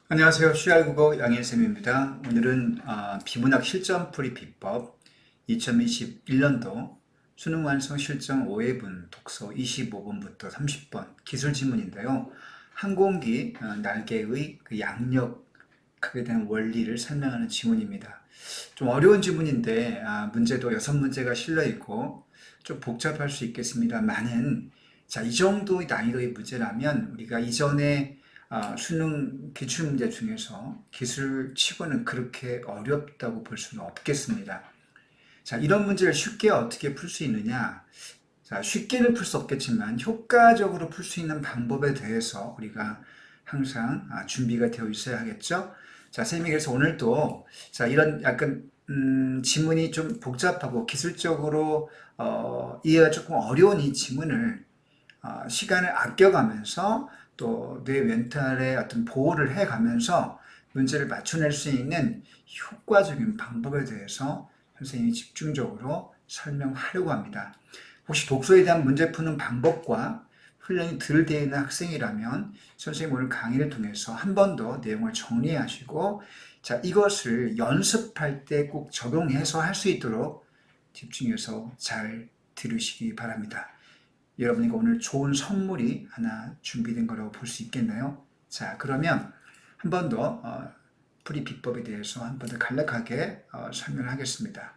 안녕하세요. CR국어 양일쌤입니다. 오늘은 비문학 실전풀이 비법 2021년도 수능 완성 실전 5회분 독서 25번부터 30번 기술 지문인데요. 항공기 날개의 그 양력학에 대한 원리를 설명하는 지문입니다. 좀 어려운 지문인데 문제도 6문제가 실려 있고 좀 복잡할 수 있겠습니다만은 이 정도의 난이도의 문제라면 우리가 이전에 수능 기출문제 중에서 기술치고는 그렇게 어렵다고 볼 수는 없겠습니다. 이런 문제를 쉽게 어떻게 풀 수 있느냐? 쉽게는 풀 수 없겠지만 효과적으로 풀 수 있는 방법에 대해서 우리가 항상 준비가 되어 있어야 하겠죠? 선생님이 그래서 오늘도 이런 약간 지문이 좀 복잡하고 기술적으로 이해가 조금 어려운 이 지문을 시간을 아껴가면서 또 뇌 멘탈의 어떤 보호를 해가면서 문제를 맞춰낼 수 있는 효과적인 방법에 대해서 선생님이 집중적으로 설명하려고 합니다. 혹시 독서에 대한 문제 푸는 방법과 훈련이 덜 되어 있는 학생이라면 선생님 오늘 강의를 통해서 한 번 더 내용을 정리하시고 이것을 연습할 때 꼭 적용해서 할 수 있도록 집중해서 잘 들으시기 바랍니다. 여러분에게 오늘 좋은 선물이 하나 준비된 거라고 볼 수 있겠나요? 그러면 한 번 더 풀이 비법에 대해서 한 번 더 간략하게 설명을 하겠습니다.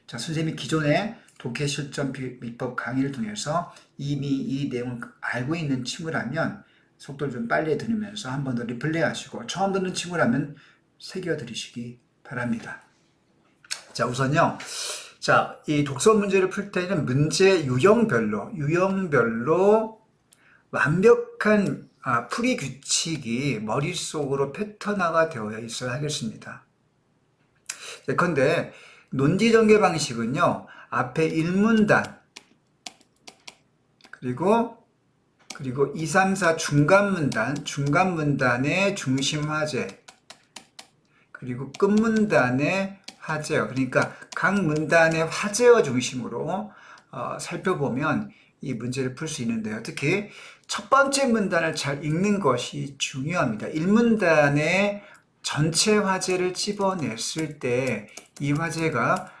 선생님이 기존에 독해 실전 비법 강의를 통해서 이미 이 내용을 알고 있는 친구라면 속도를 좀 빨리 들으면서 한 번 더 리플레이 하시고 처음 듣는 친구라면 새겨 들으시기 바랍니다. 우선요. 이 독서 문제를 풀 때는 문제 유형별로 완벽한 풀이 규칙이 머릿속으로 패턴화가 되어 있어야 하겠습니다. 예컨대 논지전개 방식은요. 앞에 1문단 그리고 2, 3, 4 중간문단의 중심 화제 그리고 끝문단의 화제어, 그러니까 각 문단의 화제어 중심으로 살펴보면 이 문제를 풀 수 있는데요. 특히 첫 번째 문단을 잘 읽는 것이 중요합니다. 1문단의 전체 화제를 집어냈을 때 이 화제가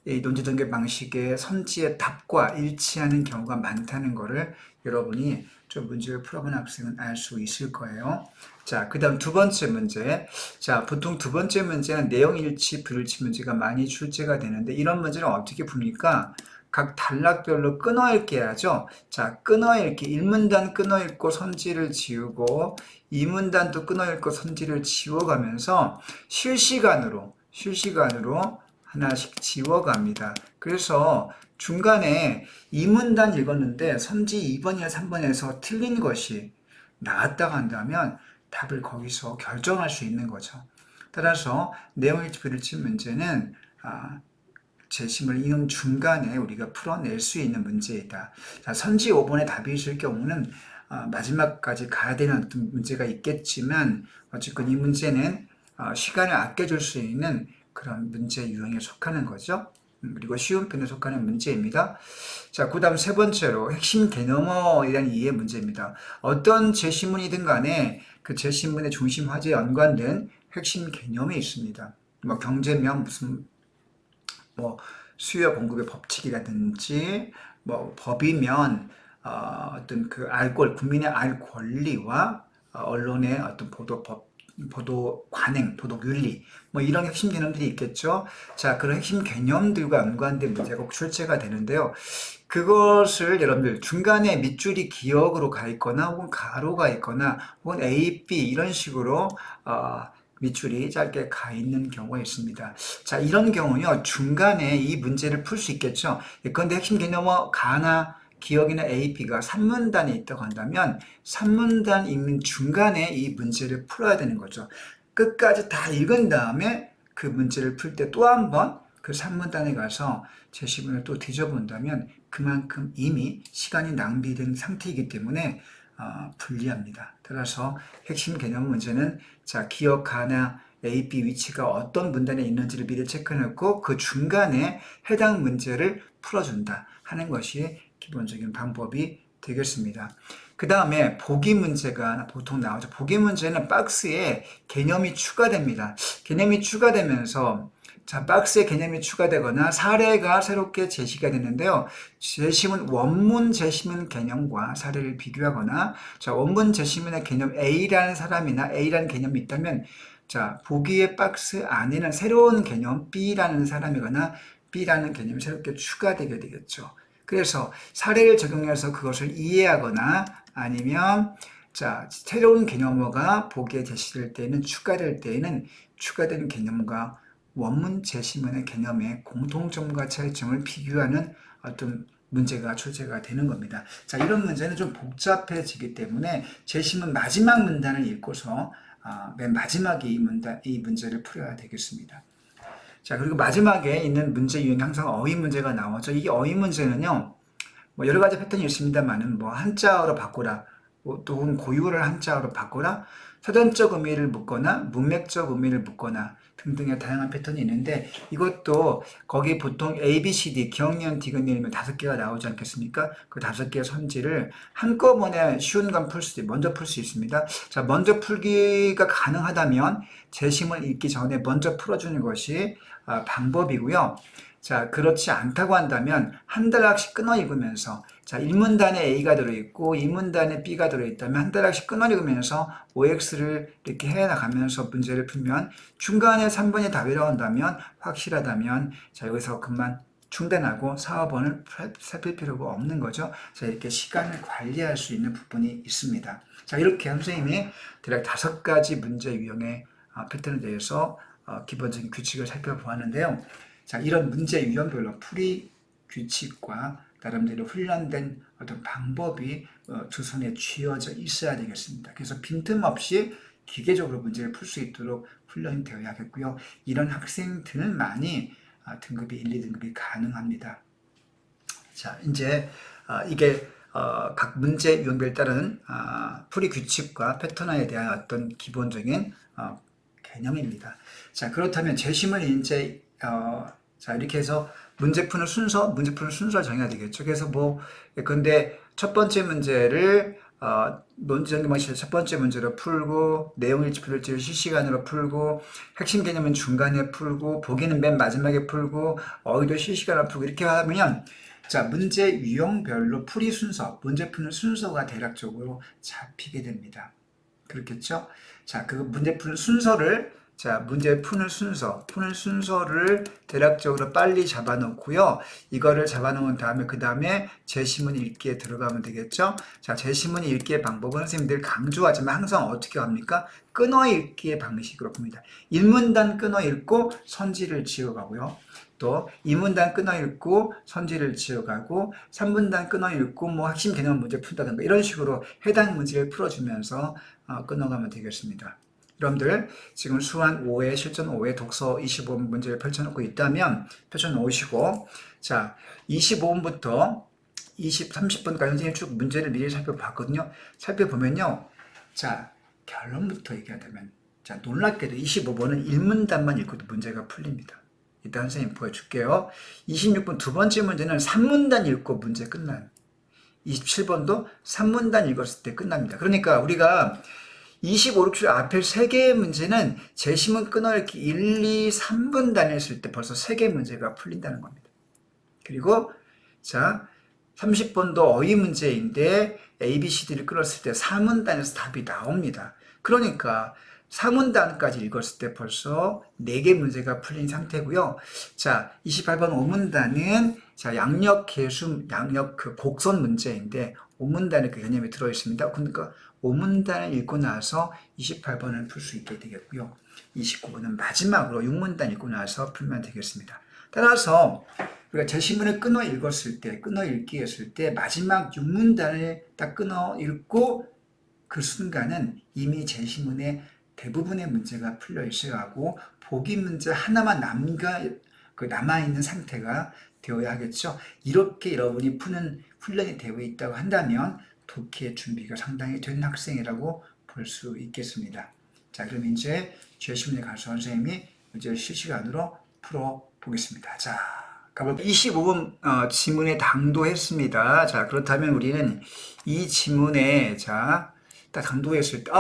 이 논지전개 방식의 선지의 답과 일치하는 경우가 많다는 것을 여러분이 좀 문제를 풀어본 학생은 알 수 있을 거예요. 그 다음 두 번째 문제. 보통 두 번째 문제는 내용 일치, 불일치 문제가 많이 출제가 되는데 이런 문제는 어떻게 풉니까? 각 단락별로 끊어읽기 해야죠. 끊어읽기. 1문단 끊어읽고 선지를 지우고 2문단도 끊어읽고 선지를 지워가면서 실시간으로 하나씩 지워갑니다. 그래서 중간에 2문단 읽었는데 선지 2번이나 3번에서 틀린 것이 나왔다고 한다면 답을 거기서 결정할 수 있는 거죠. 따라서 내용일치 불일치 문제는 재심을 이은 중간에 우리가 풀어낼 수 있는 문제이다. 선지 5번에 답이 있을 경우는 마지막까지 가야 되는 어떤 문제가 있겠지만 어쨌건 이 문제는 시간을 아껴줄 수 있는 그런 문제 유형에 속하는 거죠. 그리고 쉬운 편에 속하는 문제입니다. 그 다음 세 번째로 핵심 개념어에 대한 이해 문제입니다. 어떤 제시문이든 간에 그 제시문의 중심 화제에 연관된 핵심 개념이 있습니다. 경제면 무슨 수요 공급의 법칙이라든지 법이면 어떤 그 국민의 알 권리와 언론의 어떤 보도 관행, 도덕 윤리, 이런 핵심 개념들이 있겠죠. 그런 핵심 개념들과 연관된 문제가 꼭 출제가 되는데요. 그것을 여러분들 중간에 밑줄이 기역으로 가 있거나 혹은 가로가 있거나 혹은 A, B 이런 식으로 밑줄이 짧게 가 있는 경우가 있습니다. 이런 경우는요, 중간에 이 문제를 풀 수 있겠죠. 그런데 핵심 개념어 가나 기억이나 AP가 3문단에 있다고 한다면 3문단 읽는 중간에 이 문제를 풀어야 되는 거죠. 끝까지 다 읽은 다음에 그 문제를 풀 때 또 한 번 그 3문단에 가서 제시문을 또 뒤져본다면 그만큼 이미 시간이 낭비된 상태이기 때문에 불리합니다. 따라서 핵심 개념 문제는 기억 가나 A, B 위치가 어떤 문단에 있는지를 미리 체크해놓고 그 중간에 해당 문제를 풀어준다 하는 것이 기본적인 방법이 되겠습니다. 그 다음에 보기 문제가 보통 나오죠. 보기 문제는 박스에 개념이 추가됩니다. 개념이 추가되면서 자, 박스에 개념이 추가되거나 사례가 새롭게 제시가 되는데요. 제시문, 원문 제시문 개념과 사례를 비교하거나, 자, 원문 제시문의 개념 A라는 사람이나 A라는 개념이 있다면, 자, 보기의 박스 안에는 새로운 개념 B라는 사람이거나 B라는 개념이 새롭게 추가되게 되겠죠. 그래서 사례를 적용해서 그것을 이해하거나 아니면 자, 새로운 개념어가 보기에 제시될 때에는 추가될 때에는 추가된 개념과 원문 제시문의 개념의 공통점과 차이점을 비교하는 어떤 문제가 출제가 되는 겁니다. 자, 이런 문제는 좀 복잡해지기 때문에 제시문 마지막 문단을 읽고서 맨 마지막에 이 문제를 풀어야 되겠습니다. 자, 그리고 마지막에 있는 문제 유형이 항상 어휘 문제가 나오죠. 이 어휘 문제는요, 뭐 여러 가지 패턴이 있습니다만은 뭐 한자어로 바꾸라, 또는 고유어를 한자어로 바꾸라, 사전적 의미를 묻거나 문맥적 의미를 묻거나 등등의 다양한 패턴이 있는데 이것도 거기 보통 A, B, C, D 기억니은, 디귿니은 5개가 나오지 않겠습니까? 그 5개의 선지를 한꺼번에 쉬운 건 풀 수, 먼저 풀 수 있습니다. 자, 먼저 풀기가 가능하다면 제심을 읽기 전에 먼저 풀어주는 것이 방법이고요. 자, 그렇지 않다고 한다면 한 단락씩 끊어 읽으면서 자, 1문단에 A가 들어있고 2문단에 B가 들어있다면 한 단락씩 끊어 읽으면서 OX를 이렇게 해나가면서 문제를 풀면 중간에 3번이 답이 나온다면 확실하다면 자, 여기서 그만 중단하고 4번을 살필 필요가 없는 거죠. 자, 이렇게 시간을 관리할 수 있는 부분이 있습니다. 자, 이렇게 선생님이 대략 5가지 문제 유형의 패턴에 대해서 기본적인 규칙을 살펴보았는데요. 자, 이런 문제 유형별로 풀이 규칙과 나름대로 훈련된 어떤 방법이 두 손에 쥐어져 있어야 되겠습니다. 그래서 빈틈없이 기계적으로 문제를 풀 수 있도록 훈련이 되어야겠고요. 이런 학생들만이 등급이 1, 2등급이 가능합니다. 자, 이제 이게 각 문제 유형별에 따른 풀이 규칙과 패턴화에 대한 어떤 기본적인 개념입니다. 자, 그렇다면 재심을 이제 자, 이렇게 해서 문제 푸는 순서를 정해야 되겠죠. 그래서 근데 첫 번째 문제를 논지 전개 방식의 첫 번째 문제로 풀고, 내용일지 풀일지를 실시간으로 풀고, 핵심 개념은 중간에 풀고, 보기는 맨 마지막에 풀고, 어휘도 실시간으로 풀고, 이렇게 하면, 자, 문제 유형별로 풀이 순서, 문제 푸는 순서가 대략적으로 잡히게 됩니다. 그렇겠죠? 자, 그 문제 푸는 순서를 문제 푸는 순서를 대략적으로 빨리 잡아놓고요. 이거를 잡아놓은 다음에 그 다음에 제시문 읽기에 들어가면 되겠죠. 자, 제시문 읽기의 방법은 선생님들 강조하지만 항상 어떻게 합니까? 끊어 읽기의 방식으로 봅니다. 1문단 끊어 읽고 선지를 지어가고요. 또 2문단 끊어 읽고 선지를 지어가고 3문단 끊어 읽고 핵심 개념 문제 푼다든가 이런 식으로 해당 문제를 풀어주면서 끊어가면 되겠습니다. 여러분들 지금 수한 5회, 실전 5회, 독서 25분 문제를 펼쳐놓고 있다면 펼쳐놓으시고 자 25분부터 30분까지 선생님이 쭉 문제를 미리 살펴봤거든요. 살펴보면요. 자 결론부터 얘기하자면 자 놀랍게도 25번은 1문단만 읽고도 문제가 풀립니다. 이따 선생님 보여줄게요. 26번 두 번째 문제는 3문단 읽고 문제 끝나요. 27번도 3문단 읽었을 때 끝납니다. 그러니까 우리가 25, 6주 앞에 3개의 문제는 제시문 끊어읽기 1, 2, 3분 다녔을 때 벌써 3개의 문제가 풀린다는 겁니다. 그리고 자 30번도 어휘 문제인데 A, B, C, D를 끊었을 때 4문단에서 답이 나옵니다. 그러니까 4문단까지 읽었을 때 벌써 4개 문제가 풀린 상태고요. 자 28번 5문단은 자 양력 개수, 양력 그 곡선 문제인데 5문단의 그 개념이 들어있습니다. 그러니까 5문단을 읽고 나서 28번을 풀 수 있게 되겠고요. 29번은 마지막으로 6문단 읽고 나서 풀면 되겠습니다. 따라서 우리가 제시문을 끊어 읽었을 때, 끊어 읽기 했을 때 마지막 6문단을 딱 끊어 읽고 그 순간은 이미 제시문에 대부분의 문제가 풀려 있어야 하고 보기 문제 하나만 남아있는 상태가 되어야 하겠죠. 이렇게 여러분이 푸는 훈련이 되어 있다고 한다면 독해 준비가 상당히 된 학생이라고 볼 수 있겠습니다. 자, 그럼 이제 제시문에 가서 선생님이 문제를 실시간으로 풀어 보겠습니다. 자, 25번 지문에 당도했습니다. 자, 그렇다면 우리는 이 지문에 딱 당도했을 때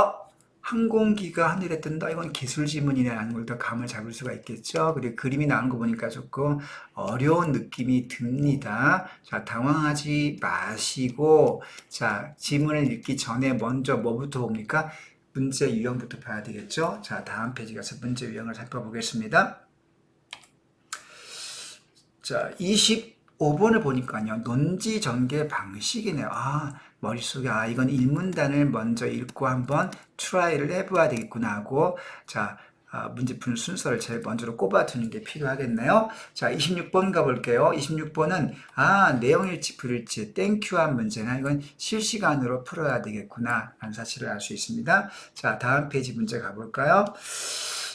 항공기가 하늘에 뜬다. 이건 기술 지문이라는 걸 더 감을 잡을 수가 있겠죠. 그리고 그림이 나오는 거 보니까 조금 어려운 느낌이 듭니다. 자, 당황하지 마시고, 자, 지문을 읽기 전에 먼저 뭐부터 봅니까? 문제 유형부터 봐야 되겠죠. 자, 다음 페이지 가서 문제 유형을 살펴보겠습니다. 자, 25번을 보니까요. 논지 전개 방식이네요. 머릿속에 이건 일문단을 먼저 읽고 한번 트라이를 해봐야 되겠구나 하고, 자, 문제 푸는 순서를 제일 먼저로 꼽아두는 게 필요하겠네요. 자, 26번 가볼게요. 26번은 내용일치 불일치 땡큐한 문제나 이건 실시간으로 풀어야 되겠구나 라는 사실을 알 수 있습니다. 자, 다음 페이지 문제 가볼까요?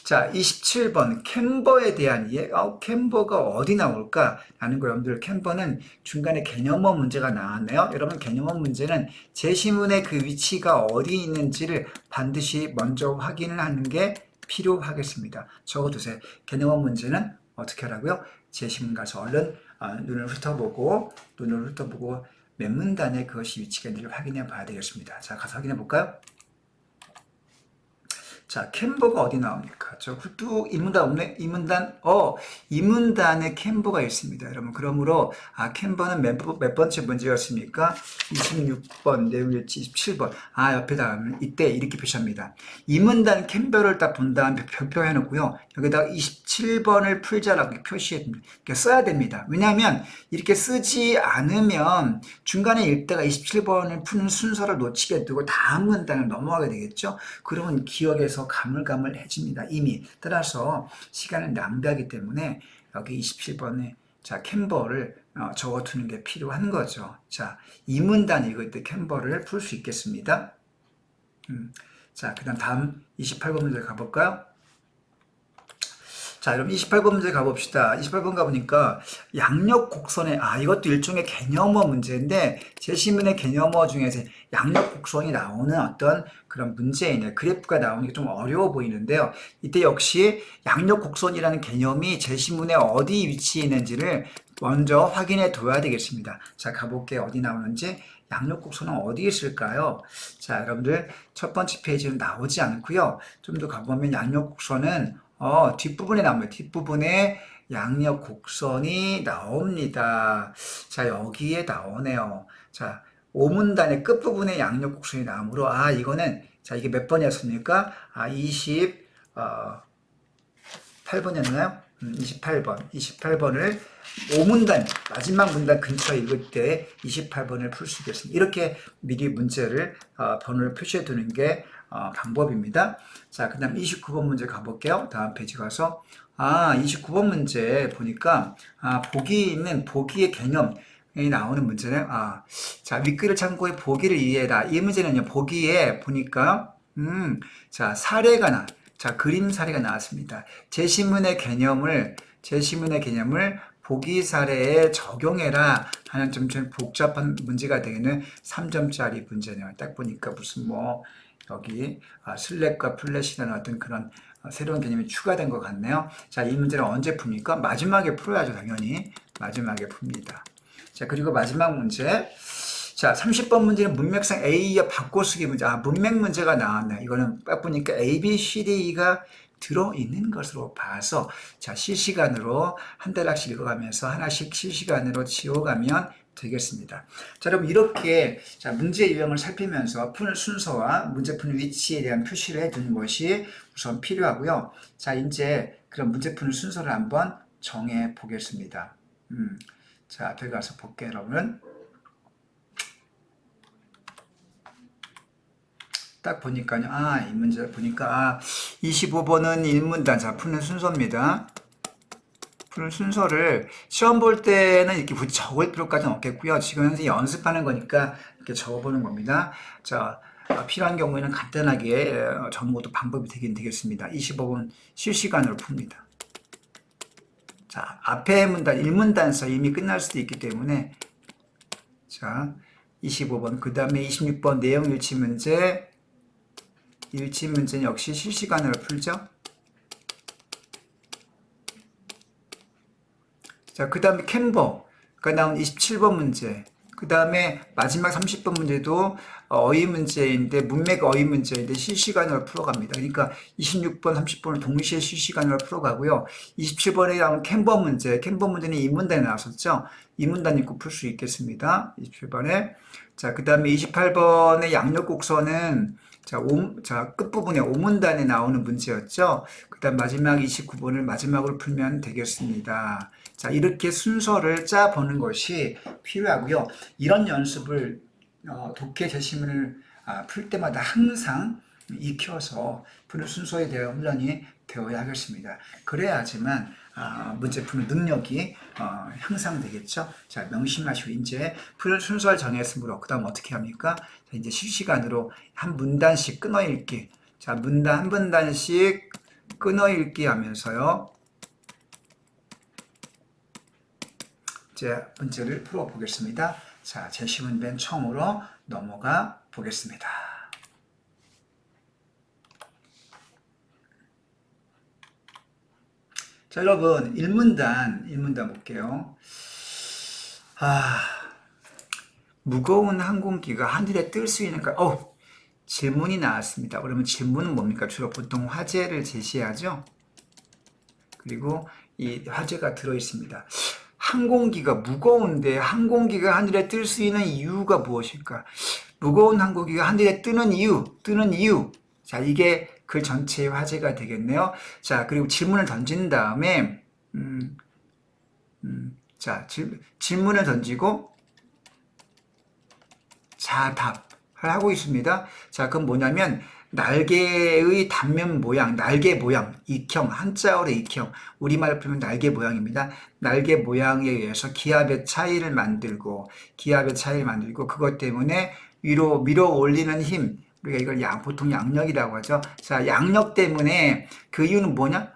자, 27번 캔버에 대한 이해. 캔버가 어디 나올까? 라는 거 여러분들 캔버는 중간에 개념어 문제가 나왔네요. 여러분 개념어 문제는 제시문의 그 위치가 어디 있는지를 반드시 먼저 확인을 하는 게 필요하겠습니다. 적어두세요. 개념어 문제는 어떻게 하라고요? 제시문 가서 얼른 눈을 훑어보고 몇 문단에 그것이 위치가 있는지를 확인해 봐야 되겠습니다. 자, 가서 확인해 볼까요? 자, 캔버가 어디 나옵니까? 저 뚝 이문단 없네? 이문단에 캔버가 있습니다. 여러분, 그러므로 캔버는 몇 번째 문제였습니까? 26번, 내용일치 27번. 옆에다 이때 이렇게 표시합니다. 이문단 캔버를 딱 본 다음에 별표 해놓고요. 여기다가 27번을 풀자라고 표시해 줍니다. 이렇게 써야 됩니다. 왜냐하면 이렇게 쓰지 않으면 중간에 읽다가 27번을 푸는 순서를 놓치게 되고 다음 문단을 넘어가게 되겠죠. 그러면 기억에서 가물가물해집니다. 이미. 따라서 시간을 낭비하기 때문에 여기 27번에 캔버를 적어두는 게 필요한 거죠. 자, 이 문단 읽을 때 캔버를 풀 수 있겠습니다. 자, 그 다음 28번 문제 가볼까요? 자, 여러분 28번 문제 가봅시다. 28번 가보니까 양력 곡선에 이것도 일종의 개념어 문제인데 제시문의 개념어 중에서 양력 곡선이 나오는 어떤 그런 문제이네요. 그래프가 나오는 게 좀 어려워 보이는데요. 이때 역시 양력 곡선이라는 개념이 제시문에 어디 위치해 있는지를 먼저 확인해 둬야 되겠습니다. 자, 가볼게요. 어디 나오는지. 양력 곡선은 어디 있을까요? 자, 여러분들 첫 번째 페이지는 나오지 않고요. 좀 더 가보면 양력 곡선은 뒷부분에 나옵니다. 뒷부분에 양력 곡선이 나옵니다. 자, 여기에 나오네요. 자, 5문단의 끝부분에 양력 곡선이 나오므로 이거는 자, 이게 몇 번이었습니까? 28번이었나요? 28번을 5문단 마지막 문단 근처에 읽을 때 28번을 풀 수 있겠습니다. 이렇게 미리 문제를 번호를 표시해 두는 게 방법입니다. 자, 그 다음 29번 문제 가볼게요. 다음 페이지 가서 29번 문제 보니까 보기 있는 보기의 개념이 나오는 문제네요. 자, 윗글을 참고해 보기를 이해해라. 이 문제는요, 보기에 보니까 자, 자, 그림 사례가 나왔습니다. 제시문의 개념을 보기 사례에 적용해라 하는 좀 복잡한 문제가 되는 3점짜리 문제네요. 딱 보니까 무슨 여기 슬랙과 플랫이라는 어떤 그런 새로운 개념이 추가된 것 같네요. 자, 이 문제는 언제 풉니까? 마지막에 풀어야죠. 당연히 마지막에 풉니다. 자, 그리고 마지막 문제. 자, 30번 문제는 문맥상 A와 바꿔쓰기 문제. 문맥 문제가 나왔네요. 이거는 딱 보니까 A, B, C, D가 들어있는 것으로 봐서 자, 실시간으로 한 단락씩 읽어가면서 하나씩 실시간으로 지워가면 되겠습니다. 자, 여러분 이렇게 문제 유형을 살피면서 푸는 순서와 문제 푸는 위치에 대한 표시를 해두는 것이 우선 필요하고요. 자, 이제 그런 문제 푸는 순서를 한번 정해 보겠습니다. 자, 앞에 가서 볼게요, 여러분. 딱 보니까요. 이 문제 보니까 25번은 1문단. 자, 푸는 순서입니다. 푸는 순서를 시험 볼 때는 이렇게 굳이 적을 필요까지는 없겠고요. 지금 현재 연습하는 거니까 이렇게 적어보는 겁니다. 자, 필요한 경우에는 간단하게 적는 것도 방법이 되긴 되겠습니다. 25번 실시간으로 풉니다. 자, 앞에 문단, 1문단에서 이미 끝날 수도 있기 때문에 자, 25번, 그 다음에 26번 내용 일치 문제, 일치 문제는 역시 실시간으로 풀죠. 자, 그 다음에 캠버가 나온 27번 문제. 그 다음에 마지막 30번 문제도 어휘 문제인데, 문맥 어휘 문제인데 실시간으로 풀어갑니다. 그러니까 26번, 30번을 동시에 실시간으로 풀어가고요. 27번에 나온 캠버 문제는 이 문단에 나왔었죠. 이 문단 읽고 풀 수 있겠습니다. 27번에. 자, 그 다음에 28번의 양력곡서는 자, 끝부분에 오문단에 나오는 문제였죠. 그 다음 마지막 29번을 마지막으로 풀면 되겠습니다. 자, 이렇게 순서를 짜보는 것이 필요하고요. 이런 연습을 독해 제시문을 풀 때마다 항상 익혀서 푸는 순서에 대한 훈련이 되어야 하겠습니다. 그래야지만 문제 푸는 능력이 향상되겠죠. 자, 명심하시고 이제 푸는 순서를 정했으므로 그 다음 어떻게 합니까? 자, 이제 실시간으로 한 문단씩 끊어 읽기. 자, 문단 한 문단씩 끊어 읽기 하면서요. 이제 문제를 풀어보겠습니다. 자, 제시문 맨 처음으로 넘어가 보겠습니다. 자, 여러분, 1문단 볼게요. 무거운 항공기가 하늘에 뜰 수 있는가? 질문이 나왔습니다. 그러면 질문은 뭡니까? 주로 보통 화제를 제시하죠. 그리고 이 화제가 들어있습니다. 항공기가 무거운데 항공기가 하늘에 뜰 수 있는 이유가 무엇일까? 무거운 항공기가 하늘에 뜨는 이유. 자, 이게 글 전체의 화제가 되겠네요. 자, 그리고 질문을 던진 다음에, 자, 질문을 던지고, 자답을 하고 있습니다. 자, 그럼 뭐냐면, 날개의 단면 모양, 날개 모양, 익형, 한자어로 익형, 우리말로 풀면 날개 모양입니다. 날개 모양에 의해서 기압의 차이를 만들고, 그것 때문에 위로 밀어 올리는 힘, 우리가 이걸 보통 양력이라고 하죠. 자, 양력 때문에 그 이유는 뭐냐?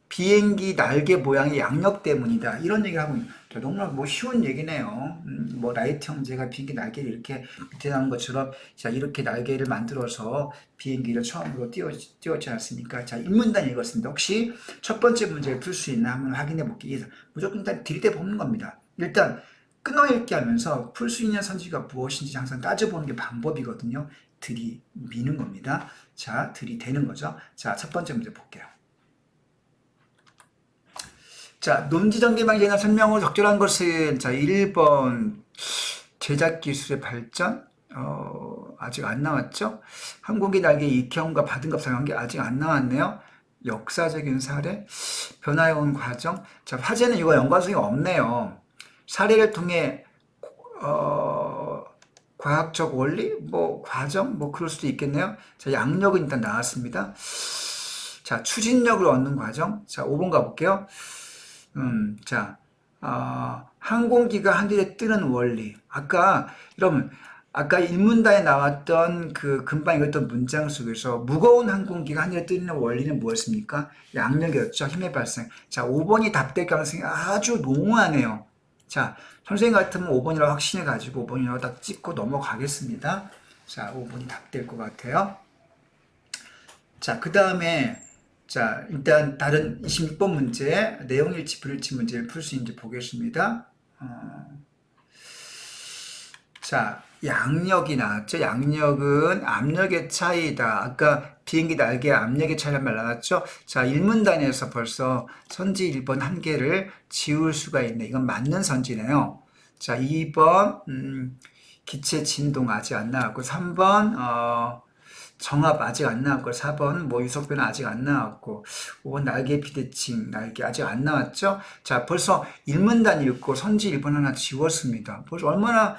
비행기 날개 모양의 양력 때문이다. 이런 얘기를 하고 있는. 너무나 쉬운 얘기네요. 라이트 형제가 비행기 날개를 이렇게 밑에 나온 것처럼, 자, 이렇게 날개를 만들어서 비행기를 처음으로 띄웠지 않습니까? 자, 1문단 읽었습니다. 혹시 첫 번째 문제를 풀 수 있나 한번 확인해 볼게요. 무조건 일단 들이대 보는 겁니다. 일단, 끊어 읽기 하면서 풀 수 있는 선지가 무엇인지 항상 따져보는 게 방법이거든요. 들이미는 겁니다. 자, 들이대는 거죠. 자, 첫 번째 문제 볼게요. 자, 논지전개방에 대한 설명을 적절한 것은, 자, 1번, 제작 기술의 발전, 아직 안 나왔죠? 항공기 날개 익형과 받은값 상관계 아직 안 나왔네요. 역사적인 사례, 변화해온 과정. 자, 화제는 이거 연관성이 없네요. 사례를 통해, 과학적 원리, 과정, 그럴 수도 있겠네요. 자, 양력은 일단 나왔습니다. 자, 추진력을 얻는 과정. 자, 5번 가볼게요. 자, 항공기가 하늘에 뜨는 원리. 여러분, 아까 1문단에 나왔던 그 금방 읽었던 문장 속에서 무거운 항공기가 하늘에 뜨는 원리는 무엇입니까? 양력이었죠. 힘의 발생. 자, 5번이 답될 가능성이 아주 농후하네요. 자, 선생님 같으면 5번이라고 확신해 가지고 5번이라고 딱 찍고 넘어가겠습니다. 자, 5번이 답될 것 같아요. 자, 그 다음에, 자, 일단 다른 26번 문제, 내용일치, 불일치 문제를 풀 수 있는지 보겠습니다. 자, 양력이 나왔죠. 양력은 압력의 차이다. 아까 비행기 날개 압력의 차이란 말 나왔죠. 자, 1문단에서 벌써 선지 1번 한 개를 지울 수가 있네. 이건 맞는 선지네요. 자, 2번, 기체 진동 아직 안 나왔고, 3번, 정합 아직 안 나왔고, 4번 유속변화 아직 안 나왔고, 5번 날개 비대칭 날개 아직 안 나왔죠. 자, 벌써 1문단 읽고 선지 1번 하나 지웠습니다. 벌써 얼마나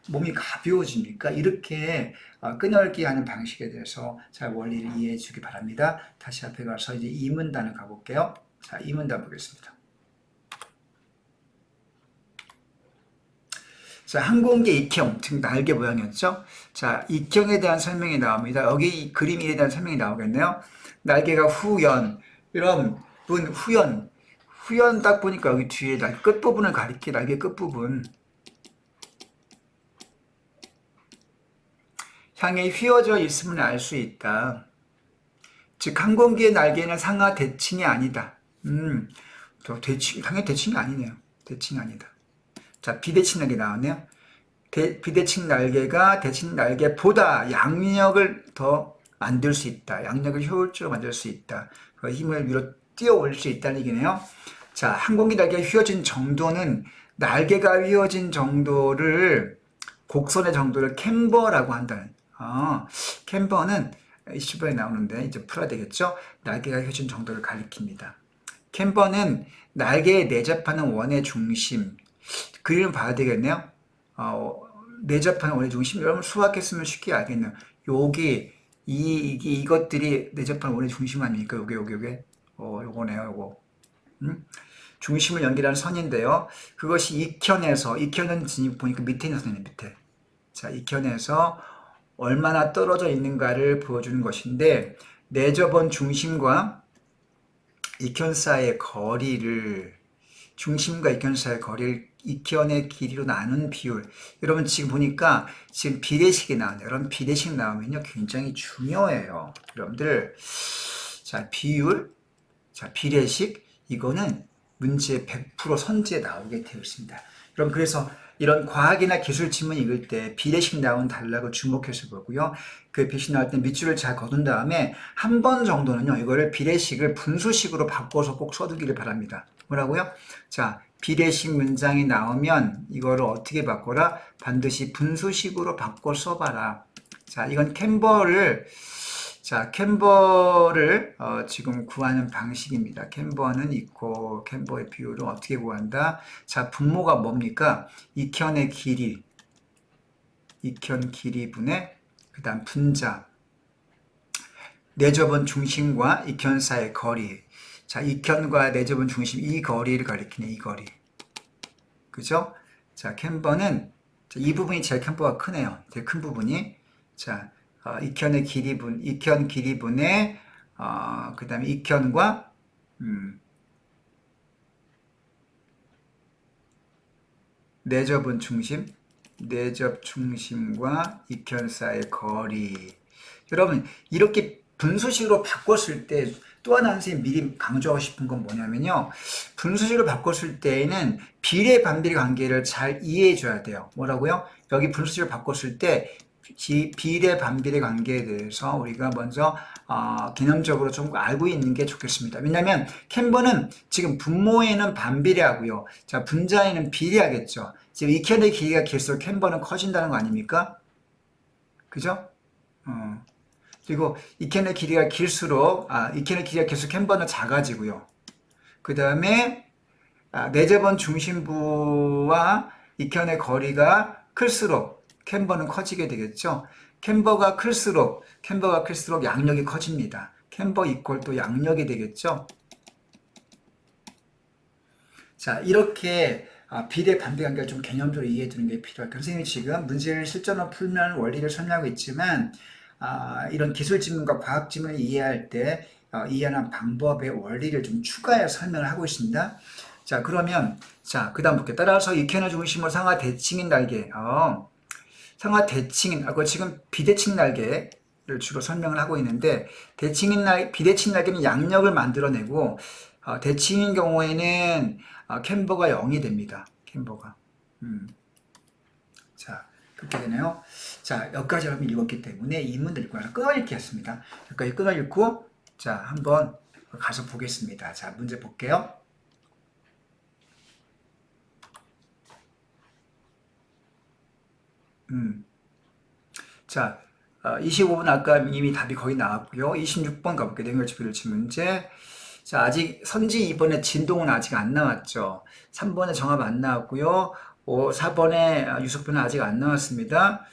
몸이 가벼워집니까? 이렇게 끈열기 하는 방식에 대해서 잘 원리를 이해해 주기 바랍니다. 다시 앞에 가서 이제 2문단을 가볼게요. 자, 2문단 보겠습니다. 자, 항공기 익형, 즉 날개 모양이었죠. 자, 익형에 대한 설명이 나옵니다. 여기 이 그림에 대한 설명이 나오겠네요. 날개가 후연, 여러분, 후연 딱 보니까 여기 뒤에 끝부분을 가리켜, 날개 끝부분. 향해 휘어져 있음을 알 수 있다. 즉, 항공기의 날개는 상하 대칭이 아니다. 대칭, 당연히 대칭이 아니네요. 대칭이 아니다. 자, 비대칭 날개 나왔네요. 비대칭 날개가 대칭 날개보다 양력을 더 만들 수 있다. 양력을 효율적으로 만들 수 있다. 그 힘을 위로 뛰어 올릴 수 있다는 얘기네요. 자, 항공기 날개가 휘어진 정도는 날개가 휘어진 정도를 곡선의 정도를 캠버라고 한다는. 캠버는 20번에 나오는데 이제 풀어야 되겠죠? 날개가 휘어진 정도를 가리킵니다. 캠버는 날개에 내접하는 원의 중심. 그림을 봐야 되겠네요. 내접하는 원의 중심. 여러분 수학했으면 쉽게 알겠네요. 이것들이 내접하는 원의 중심 아닙니까? 요게. 요거네요, 요거. 중심을 연결하는 선인데요. 그것이 익현은 지금 보니까 밑에 있는 선이에요, 밑에. 자, 익현에서 얼마나 떨어져 있는가를 보여주는 것인데, 내접원 중심과 익현 사이의 거리를, 중심과 익현 사이의 거리를 익현의 길이로 나눈 비율. 여러분 지금 보니까 지금 비례식이 나오네요. 여러분 비례식 나오면요 굉장히 중요해요. 여러분들 자 비율, 자 비례식 이거는 문제 100% 선지에 나오게 되어 있습니다. 여러분 그래서 이런 과학이나 기술 지문 읽을 때 비례식 나온 단락을 주목해서 보고요. 그 비례식 나올 때 밑줄을 잘 거둔 다음에 한 번 정도는요. 이거를 비례식을 분수식으로 바꿔서 꼭 써두기를 바랍니다. 뭐라고요? 자, 비례식 문장이 나오면 이거를 어떻게 바꿔라? 반드시 분수식으로 바꿔 써봐라. 자, 이건 캠버를 지금 구하는 방식입니다. 캠버는 있고 캠버의 비율을 어떻게 구한다? 자, 분모가 뭡니까? 익현의 길이, 익현 길이분의 그 다음 분자, 내접은 중심과 익현 사이의 거리. 자, 익현과 내접은 중심 이 거리를 가리키네, 이 거리. 그죠? 자, 캠버는 이 부분이 제일 캠버가 크네요. 제일 큰 부분이. 자, 익현의 길이분, 익현 길이분의 그 다음에 익현과 내접은 중심, 내접 중심과 익현 사이의 거리. 여러분 이렇게 분수식으로 바꿨을 때 또 하나 선생님 미리 강조하고 싶은 건 뭐냐면요. 분수식으로 바꿨을 때에는 비례 반비례 관계를 잘 이해해 줘야 돼요. 뭐라고요? 여기 분수식으로 바꿨을 때 비례 반비례 관계에 대해서 우리가 먼저 개념적으로 좀 알고 있는 게 좋겠습니다. 왜냐하면 캠버는 지금 분모에는 반비례하고요. 자, 분자에는 비례하겠죠. 지금 익현의 길이가 길수록 캠버는 커진다는 거 아닙니까? 그죠? 그리고 익현의 길이가 길수록 캠버는 작아지고요. 그 다음에 내접원 중심부와 익현의 거리가 클수록 캠버는 커지게 되겠죠. 캠버가 클수록 양력이 커집니다. 캠버 이퀄 또 양력이 되겠죠. 자, 이렇게 비례 반비 관계를 좀 개념적으로 이해해 두는 게 필요할까요? 선생님이 지금 문제를 실전으로 풀면 원리를 설명하고 있지만 이런 기술 지문과 과학 지문을 이해할 때 이해하는 방법의 원리를 좀 추가해서 설명을 하고 있습니다. 자, 그러면 그 다음 볼게요. 따라서 익현의 중심으로 상하 대칭인 날개. 상하 대칭인, 그거 지금 비대칭 날개를 주로 설명을 하고 있는데, 비대칭 날개는 양력을 만들어내고, 대칭인 경우에는 캠버가 0이 됩니다. 캠버가. 자, 그렇게 되네요. 자, 여기까지 여러분 읽었기 때문에 이 문들 읽고 나서 끊어읽기 했습니다. 여기까지 끊어읽고, 자, 한번 가서 보겠습니다. 자, 문제 볼게요. 자, 25분 아까 이미 답이 거의 나왔고요. 26번 가볼게요. 냉혈치 비례치 문제. 자, 아직 선지 2번에 진동은 아직 안 나왔죠. 3번에 정합 안 나왔고요. 4번에 유속변은 아직 안 나왔습니다.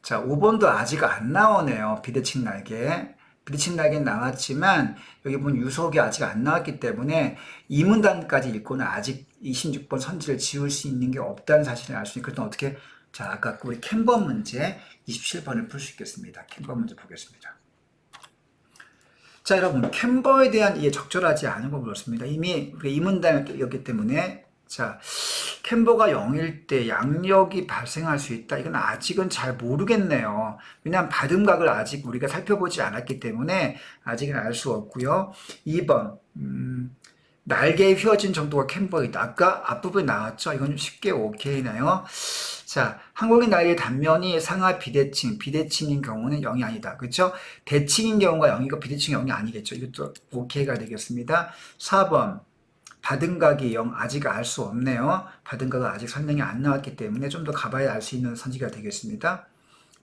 자, 5번도 아직 안 나오네요. 비대칭 날개. 비대칭 날개는 나왔지만 여기 보면 유속이 아직 안 나왔기 때문에 이 문단까지 읽고는 아직 26번 선지를 지울 수 있는 게 없다는 사실을 알 수 있으니까 그럼 어떻게? 자, 아까 우리 캠버 문제 27번을 풀 수 있겠습니다. 캠버 문제 보겠습니다. 자, 여러분 캠버에 대한 이해 적절하지 않은 거 그렇습니다. 이미 우리가 이 문단을 읽었기 때문에 자, 캠버가 0일 때 양력이 발생할 수 있다. 이건 아직은 잘 모르겠네요. 왜냐하면 받음각을 아직 우리가 살펴보지 않았기 때문에 아직은 알 수 없고요. 2번, 날개에 휘어진 정도가 캠버이다. 아까 앞부분에 나왔죠? 이건 쉽게 오케이나요? 자, 항공기 날개 단면이 상하 비대칭, 비대칭인 경우는 0이 아니다. 그렇죠? 대칭인 경우가 0이고 비대칭이 0이 아니겠죠? 이것도 오케이가 되겠습니다. 4번, 받음각이 0, 아직 알 수 없네요. 받음각은 아직 설명이 안 나왔기 때문에 좀 더 가봐야 알 수 있는 선지가 되겠습니다.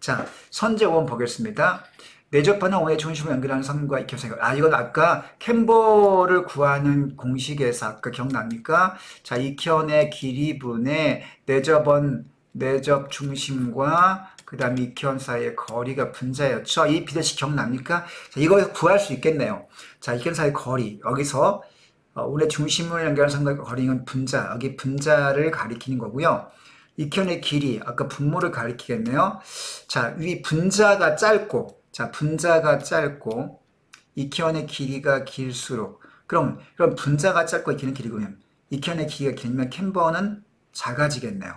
자, 선제 5번 보겠습니다. 내접하는 O의 중심을 연결하는 선과 ik현사이거. 이건 아까 캠버를 구하는 공식에서 아까 기억납니까? 자, ik현의 길이분의 내접 중심과 그 다음에 ik현 사이의 거리가 분자였죠. 이 비례식 기억납니까? 자, 이거 구할 수 있겠네요. 자, ik현 사이의 거리. 여기서 원래 중심을 연결하는 선과 거리는 분자. 여기 분자를 가리키는 거고요. ik현의 길이, 아까 분모를 가리키겠네요. 자, 위 분자가 짧고, ik현의 길이가 길수록, 그럼 분자가 짧고 ik현의 길이면, ik현의 길이가 길면 캠버는 작아지겠네요.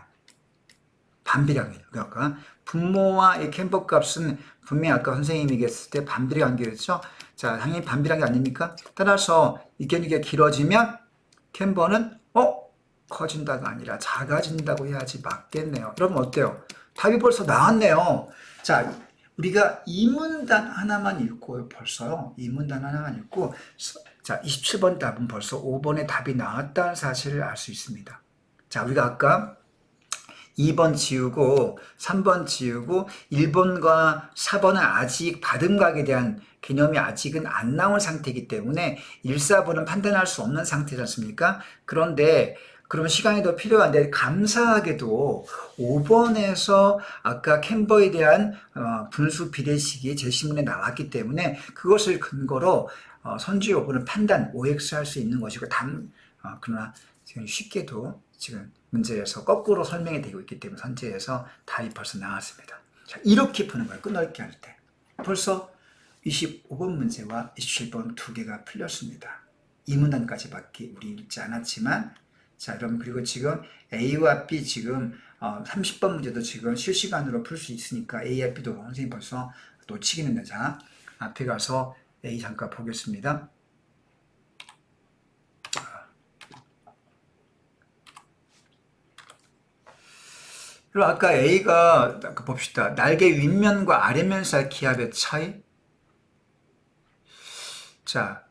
반비례관계. 그러니까 분모와 이 캠버 값은 분명히 아까 선생님이 얘기했을 때 반비례관계였죠. 자, 당연히 반비례관계 아닙니까? 따라서 ik현이가 길어지면 캠버는 커진다가 아니라 작아진다고 해야지 맞겠네요. 여러분 어때요? 답이 벌써 나왔네요. 자, 우리가 이문단 하나만 읽고요. 벌써요. 이문단 하나만 읽고 자, 27번 답은 벌써 5번의 답이 나왔다는 사실을 알 수 있습니다. 자, 우리가 아까 2번 지우고 3번 지우고 1번과 4번은 아직 받음각에 대한 개념이 아직은 안 나온 상태이기 때문에 1, 4번은 판단할 수 없는 상태지 않습니까? 그런데 그럼 시간이 더 필요한데 감사하게도 5번에서 아까 캠버에 대한 분수 비례식이 제시문에 나왔기 때문에 그것을 근거로 선지 여부는 판단, OX 할 수 있는 것이고 그러나 지금 쉽게도 지금 문제에서 거꾸로 설명이 되고 있기 때문에 선지에서 답이 벌써 나왔습니다. 자, 이렇게 푸는 거예요. 끝넓게 할 때. 벌써 25번 문제와 27번 두 개가 풀렸습니다. 이 문단까지밖에 우리 읽지 않았지만 자, 여러분 그리고 지금 A와 B 지금 30번 문제도 지금 실시간으로 풀 수 있으니까 A와 B도 선생님 벌써 놓치겠는데 자, 앞에 가서 A 잠깐 보겠습니다. 그리고 아까 A가 아까 봅시다. 날개 윗면과 아랫면 사이 기압의 차이. 자,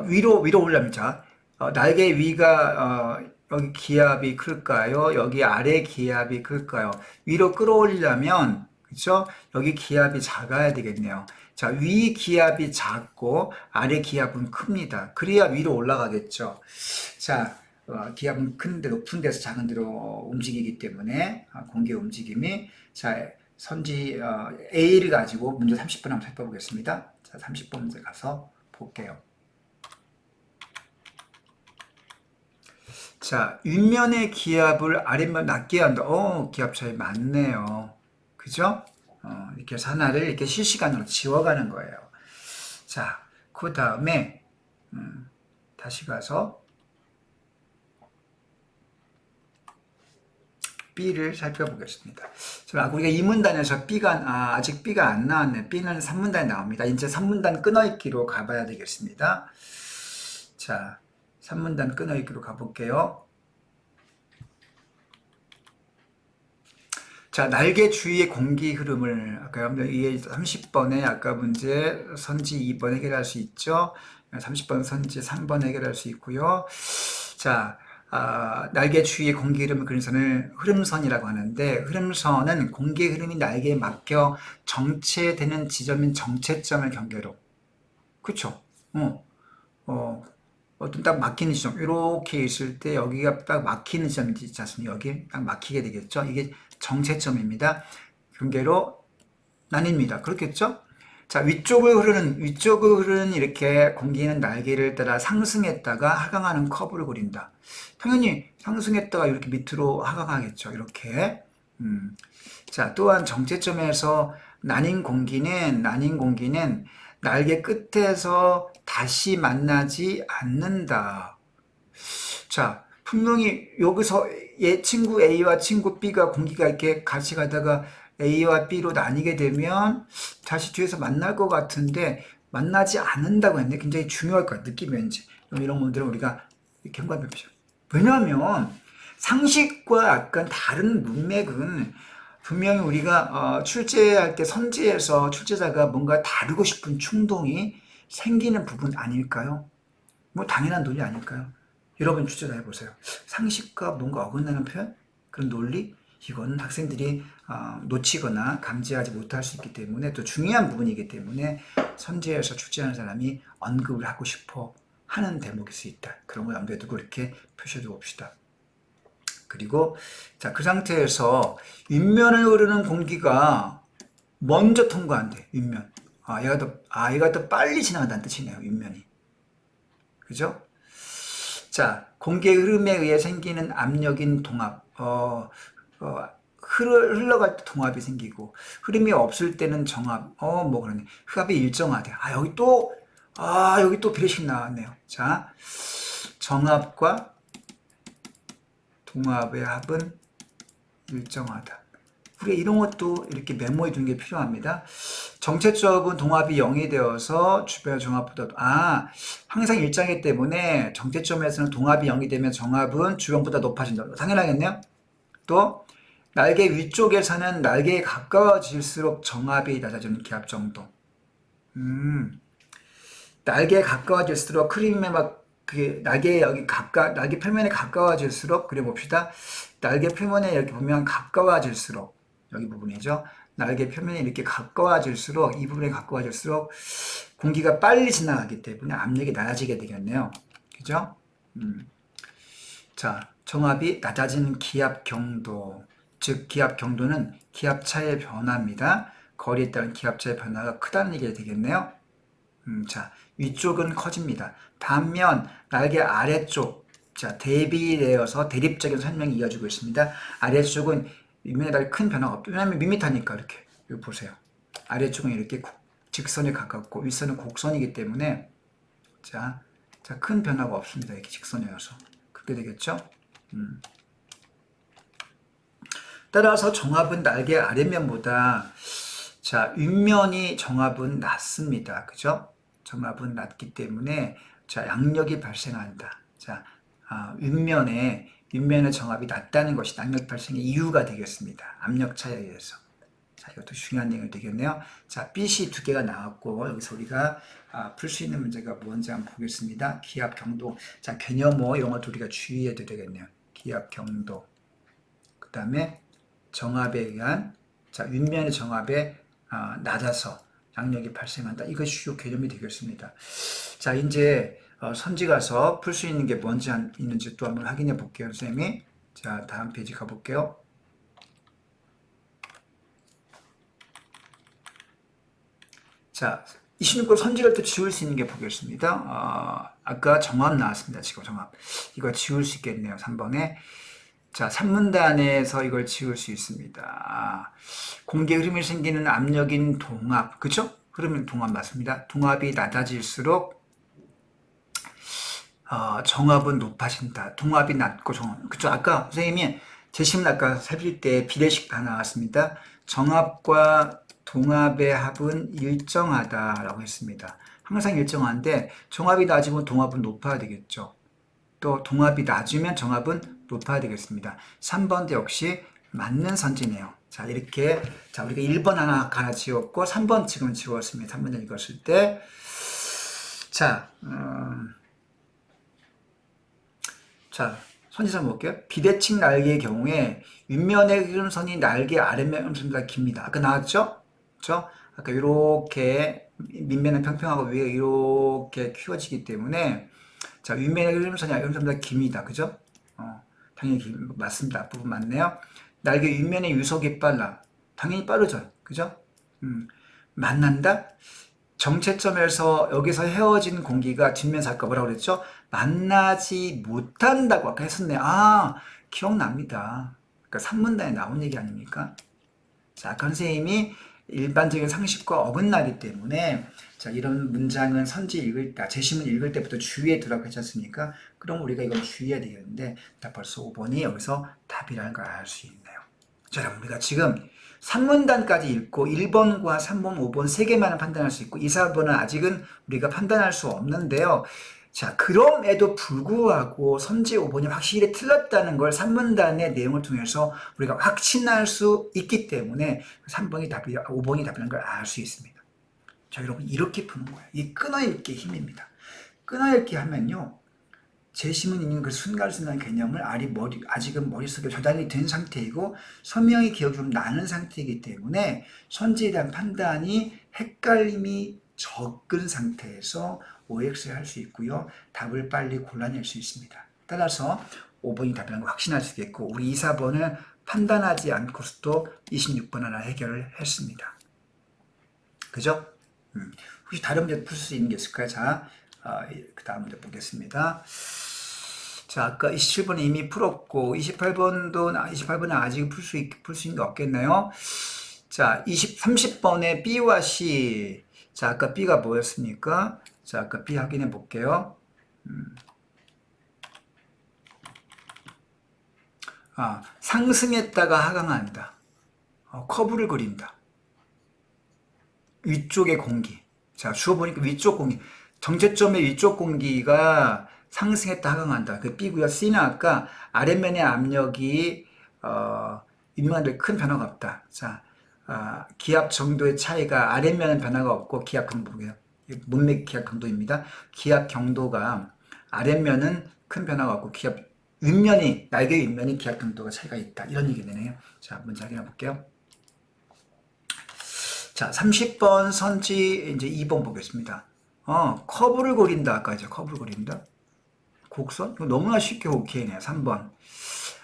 위로 올라면 자, 날개 위가 여기 기압이 클까요? 여기 아래 기압이 클까요? 위로 끌어올리려면 그렇죠? 여기 기압이 작아야 되겠네요. 자, 위 기압이 작고 아래 기압은 큽니다. 그래야 위로 올라가겠죠. 자, 기압은 큰데 높은 데서 작은 데로 움직이기 때문에 공기의 움직임이 자, 선지 A를 가지고 문제 30번 한번 살펴보겠습니다. 자, 30번 문제 가서 볼게요. 자, 윗면의 기압을 아랫면 낮게 한다. 기압 차이 많네요. 그죠? 이렇게 해서 하나를 이렇게 실시간으로 지워가는 거예요. 자, 그 다음에 다시 가서 B를 살펴보겠습니다. 자, 우리가 이 문단에서 B가 아직 B가 안 나왔네. B는 3문단에 나옵니다. 이제 3문단 끊어읽기로 가봐야 되겠습니다. 자, 3문단 끊어읽기로 가볼게요. 자, 날개 주위의 공기 흐름을 아까 이게 30번에 아까 문제 선지 2번 해결할 수 있죠. 30번 선지 3번 해결할 수 있고요. 자, 날개 주위의 공기 흐름을 그린 선을 흐름선이라고 하는데 흐름선은 공기 흐름이 날개에 막혀 정체되는 지점인 정체점을 경계로 그쵸? 어떤 딱 막히는 지점 이렇게 있을 때 여기가 딱 막히는 지점이 있지 않습니까? 여기 딱 막히게 되겠죠? 이게 정체점입니다. 경계로 나뉩니다. 그렇겠죠? 자, 위쪽을 흐르는 이렇게 공기는 날개를 따라 상승했다가 하강하는 커브를 그린다. 당연히 상승했다가 이렇게 밑으로 하강하겠죠. 이렇게. 자, 또한 정체점에서 나뉜 공기는 날개 끝에서 다시 만나지 않는다. 자, 분명히 여기서 친구 A와 친구 B가 공기가 이렇게 같이 가다가 A와 B로 나뉘게 되면 다시 뒤에서 만날 것 같은데 만나지 않는다고 했는데 굉장히 중요할 것 같아요. 느낌이 왠지. 이런 분들은 우리가 경감해 보죠. 왜냐하면 상식과 약간 다른 문맥은 분명히 우리가 출제할 때 선지에서 출제자가 뭔가 다루고 싶은 충동이 생기는 부분 아닐까요? 뭐 당연한 논리 아닐까요? 여러분 출제자 해보세요. 상식과 뭔가 어긋나는 표현? 그런 논리? 이거는 학생들이 놓치거나 감지하지 못할 수 있기 때문에 또 중요한 부분이기 때문에 선지에서 출제하는 사람이 언급을 하고 싶어 하는 대목일 수 있다. 그런 거 염두에 두고 이렇게 표시해 봅시다. 그리고 자, 그 상태에서 윗면을 흐르는 공기가 먼저 통과한대. 윗면. 얘가 더 빨리 지나간다는 뜻이네요. 윗면이. 그죠? 자, 공기의 흐름에 의해 생기는 압력인 동압. 흘러갈 때 동압이 생기고 흐름이 없을 때는 정압. 뭐 그러네. 흡압이 일정하대. 여기 또 비례식 나왔네요. 자, 정압과 동압의 합은 일정하다. 우리가 이런 것도 이렇게 메모해 두는 게 필요합니다. 정체점은 동압이 0이 되어서 주변의 정압보다 항상 일정이기 때문에 정체점에서는 동압이 0이 되면 정압은 주변보다 높아진다. 당연하겠네요. 또 날개 위쪽에서는 날개에 가까워질수록 정압이 낮아지는 기압 정도. 날개에 가까워질수록 크림에 날개 날개 표면에 가까워질수록 그려봅시다. 날개 표면에 이렇게 보면 가까워질수록 여기 부분이죠. 날개 표면에 이렇게 가까워질수록 이 부분에 가까워질수록 공기가 빨리 지나가기 때문에 압력이 낮아지게 되겠네요. 그죠? 자, 정압이 낮아지는 기압 경도, 즉 기압 경도는 기압차의 변화입니다. 거리에 따른 기압차의 변화가 크다는 얘기가 되겠네요. 자, 위쪽은 커집니다. 반면 날개 아래쪽, 자, 대비되어서 대립적인 설명이 이어지고 있습니다. 아래쪽은 윗면에 달리 큰 변화가 없죠. 왜냐하면 밋밋하니까 이렇게. 여기 보세요. 아래쪽은 이렇게 직선에 가깝고 윗선은 곡선이기 때문에 자, 큰 변화가 없습니다. 이렇게 직선이어서. 그렇게 되겠죠? 따라서 정압은 날개 아래면보다 자, 윗면이 정압은 낮습니다. 그죠? 정압은 낮기 때문에 자, 양력이 발생한다. 자, 윗면의 정압이 낮다는 것이 양력 발생의 이유가 되겠습니다. 압력 차이에 의해서. 자, 이것도 중요한 내용이 되겠네요. 자, BC 두 개가 나왔고 여기서 우리가 풀 수 있는 문제가 뭔지 한번 보겠습니다. 기압 경도. 자, 개념어 이런 것도 우리가 주의해도 되겠네요. 기압 경도. 그 다음에 정압에 의한 자, 윗면의 정압에 낮아서 양력이 발생한다. 이것이 주요 개념이 되겠습니다. 자, 이제 선지 가서 풀 수 있는 게 뭔지 있는지 또 한번 확인해 볼게요, 선생님이. 자, 다음 페이지 가볼게요. 자, 26번 선지를 또 지울 수 있는 게 보겠습니다. 아까 정압 나왔습니다. 지금 정압. 이거 지울 수 있겠네요. 3번에. 자, 산문단에서 이걸 지울 수 있습니다. 공기 흐름이 생기는 압력인 동압, 그쵸? 흐름은 동압 맞습니다. 동압이 낮아질수록 정압은 높아진다. 동압이 낮고 정압, 그쵸? 아까 선생님이 제시문 아까 살필 때 비례식 다 나왔습니다. 정압과 동압의 합은 일정하다라고 했습니다. 항상 일정한데 정압이 낮으면 동압은 높아야 되겠죠. 또 동압이 낮으면 정압은 높아야 되겠습니다. 3번도 역시 맞는 선지네요. 자, 이렇게, 자, 우리가 1번 하나 지웠고, 3번 지금 지웠습니다. 3번 읽었을 때. 자, 선지선 볼게요. 비대칭 날개의 경우에 윗면의 흐름선이 날개 아랫면 흐름선보다 깁니다. 아까 나왔죠? 그렇죠? 아까 이렇게 밑면은 평평하고 위에 이렇게 키워지기 때문에 자, 윗면의 흐름선이 흐름선보다 깁니다. 그죠? 당연히 맞습니다. 앞부분 맞네요. 날개 윗면의 유속이 빨라. 당연히 빠르죠. 그죠? 만난다? 정체점에서 여기서 헤어진 공기가 뒷면에서 아까 뭐라고 그랬죠? 만나지 못한다고 아까 했었네. 기억납니다. 그러니까 산문단에 나온 얘기 아닙니까? 자, 아까 선생님이 일반적인 상식과 어긋나기 때문에 자, 이런 문장은 선지 읽을 때, 제시문 읽을 때부터 주의에 두라고 했지 않습니까? 그럼 우리가 이건 주의해야 되겠는데, 자, 벌써 5번이 여기서 답이라는 걸 알 수 있네요. 자, 그럼 우리가 지금 3문단까지 읽고 1번과 3번, 5번 3개만은 판단할 수 있고 2, 4번은 아직은 우리가 판단할 수 없는데요. 자, 그럼에도 불구하고 선지 5번이 확실히 틀렸다는 걸 3문단의 내용을 통해서 우리가 확신할 수 있기 때문에 3번이 답이, 5번이 답이라는 걸 알 수 있습니다. 자, 여러분 이렇게 푸는 거예요. 이 끊어읽기의 힘입니다. 끊어읽기 하면요. 제시문 있는 그 순간순간 개념을 아직은 머릿속에 저장이 된 상태이고 선명히 기억이 좀 나는 상태이기 때문에 선지에 대한 판단이 헷갈림이 적은 상태에서 OX를 할 수 있고요. 답을 빨리 골라낼 수 있습니다. 따라서 5번이 답이라는 걸 확신할 수 있겠고 우리 2, 4번을 판단하지 않고서도 26번 하나 해결을 했습니다. 그죠? 혹시 다른 문제 풀 수 있는 게 있을까요? 자, 그 다음 문제 보겠습니다. 자, 아까 27번 이미 풀었고 28번은 아직 풀 수 있는 게 없겠나요? 자, 30번에 B와 C. 자, 아까 B가 뭐였습니까? 자, 아까 B 확인해 볼게요. 상승했다가 하강한다. 커브를 그린다. 위쪽의 공기. 자, 주어 보니까 위쪽 공기. 정체점의 위쪽 공기가 상승했다 하강한다. 그 B고요. C는 아까 아랫면의 압력이 윗면에 큰 변화가 없다. 자, 기압 정도의 차이가 아랫면은 변화가 없고 기압 강도고요. 문맥 기압 강도입니다. 기압 경도가 아랫면은 큰 변화가 없고 기압 윗면이 날개 윗면이 기압 강도가 차이가 있다. 이런 얘기 되네요. 자, 문제 확인해 볼게요. 자, 30번 선지 이제 2번 보겠습니다. 커브를 그린다. 아까 이제 커브를 그린다. 곡선? 이거 너무나 쉽게 오케이네요. 3번.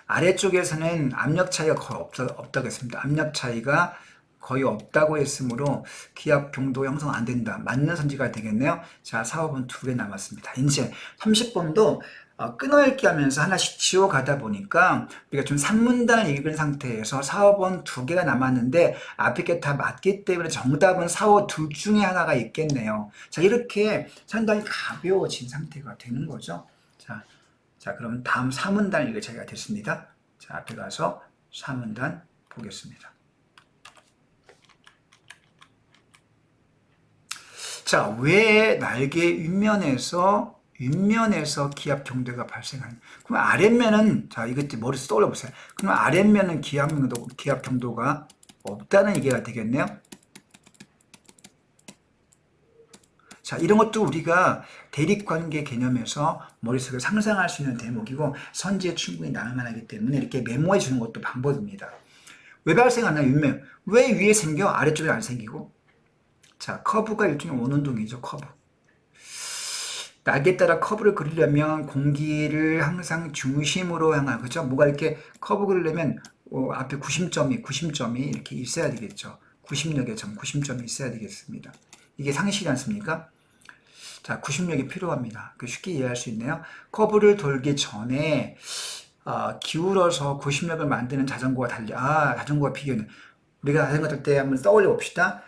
아래쪽에서는 압력 차이가 거의 없다고 했습니다. 압력 차이가 거의 없다고 했으므로 기압 경도 형성 안 된다. 맞는 선지가 되겠네요. 자, 4, 5번 2개 남았습니다. 이제 30번도 끊어읽기 하면서 하나씩 지워가다 보니까 우리가 좀 3문단을 읽은 상태에서 4, 5번 2개가 남았는데 앞에 게 다 맞기 때문에 정답은 4, 5 둘 중에 하나가 있겠네요. 자, 이렇게 상당히 가벼워진 상태가 되는 거죠. 자, 그럼 다음 4문단 읽을 차례가 됐습니다. 자, 앞에 가서 4문단 보겠습니다. 자, 왜 날개 윗면에서 기압 경도가 발생하는? 그럼 아랫면은 자, 이것도 머릿속 떠올려 보세요. 그럼 아랫면은 기압 경도가 없다는 얘기가 되겠네요. 자, 이런 것도 우리가 대립관계 개념에서 머릿속에 상상할 수 있는 대목이고 선지에 충분히 나올 만하기 때문에 이렇게 메모해 주는 것도 방법입니다. 왜 발생하나 윗면? 왜 위에 생겨? 아래쪽에 안 생기고? 자, 커브가 일종의 원운동이죠. 커브. 날개에 따라 커브를 그리려면 공기를 항상 중심으로 향한, 그죠? 뭐가 이렇게 커브 그리려면 앞에 구심점이 이렇게 있어야 되겠죠. 구심력의 점, 구심점이 있어야 되겠습니다. 이게 상식이지 않습니까? 자, 구심력이 필요합니다. 쉽게 이해할 수 있네요. 커브를 돌기 전에 기울어서 구심력을 만드는 자전거와 자전거와 비교는 우리가 자전거 탈 때 한번 떠올려 봅시다.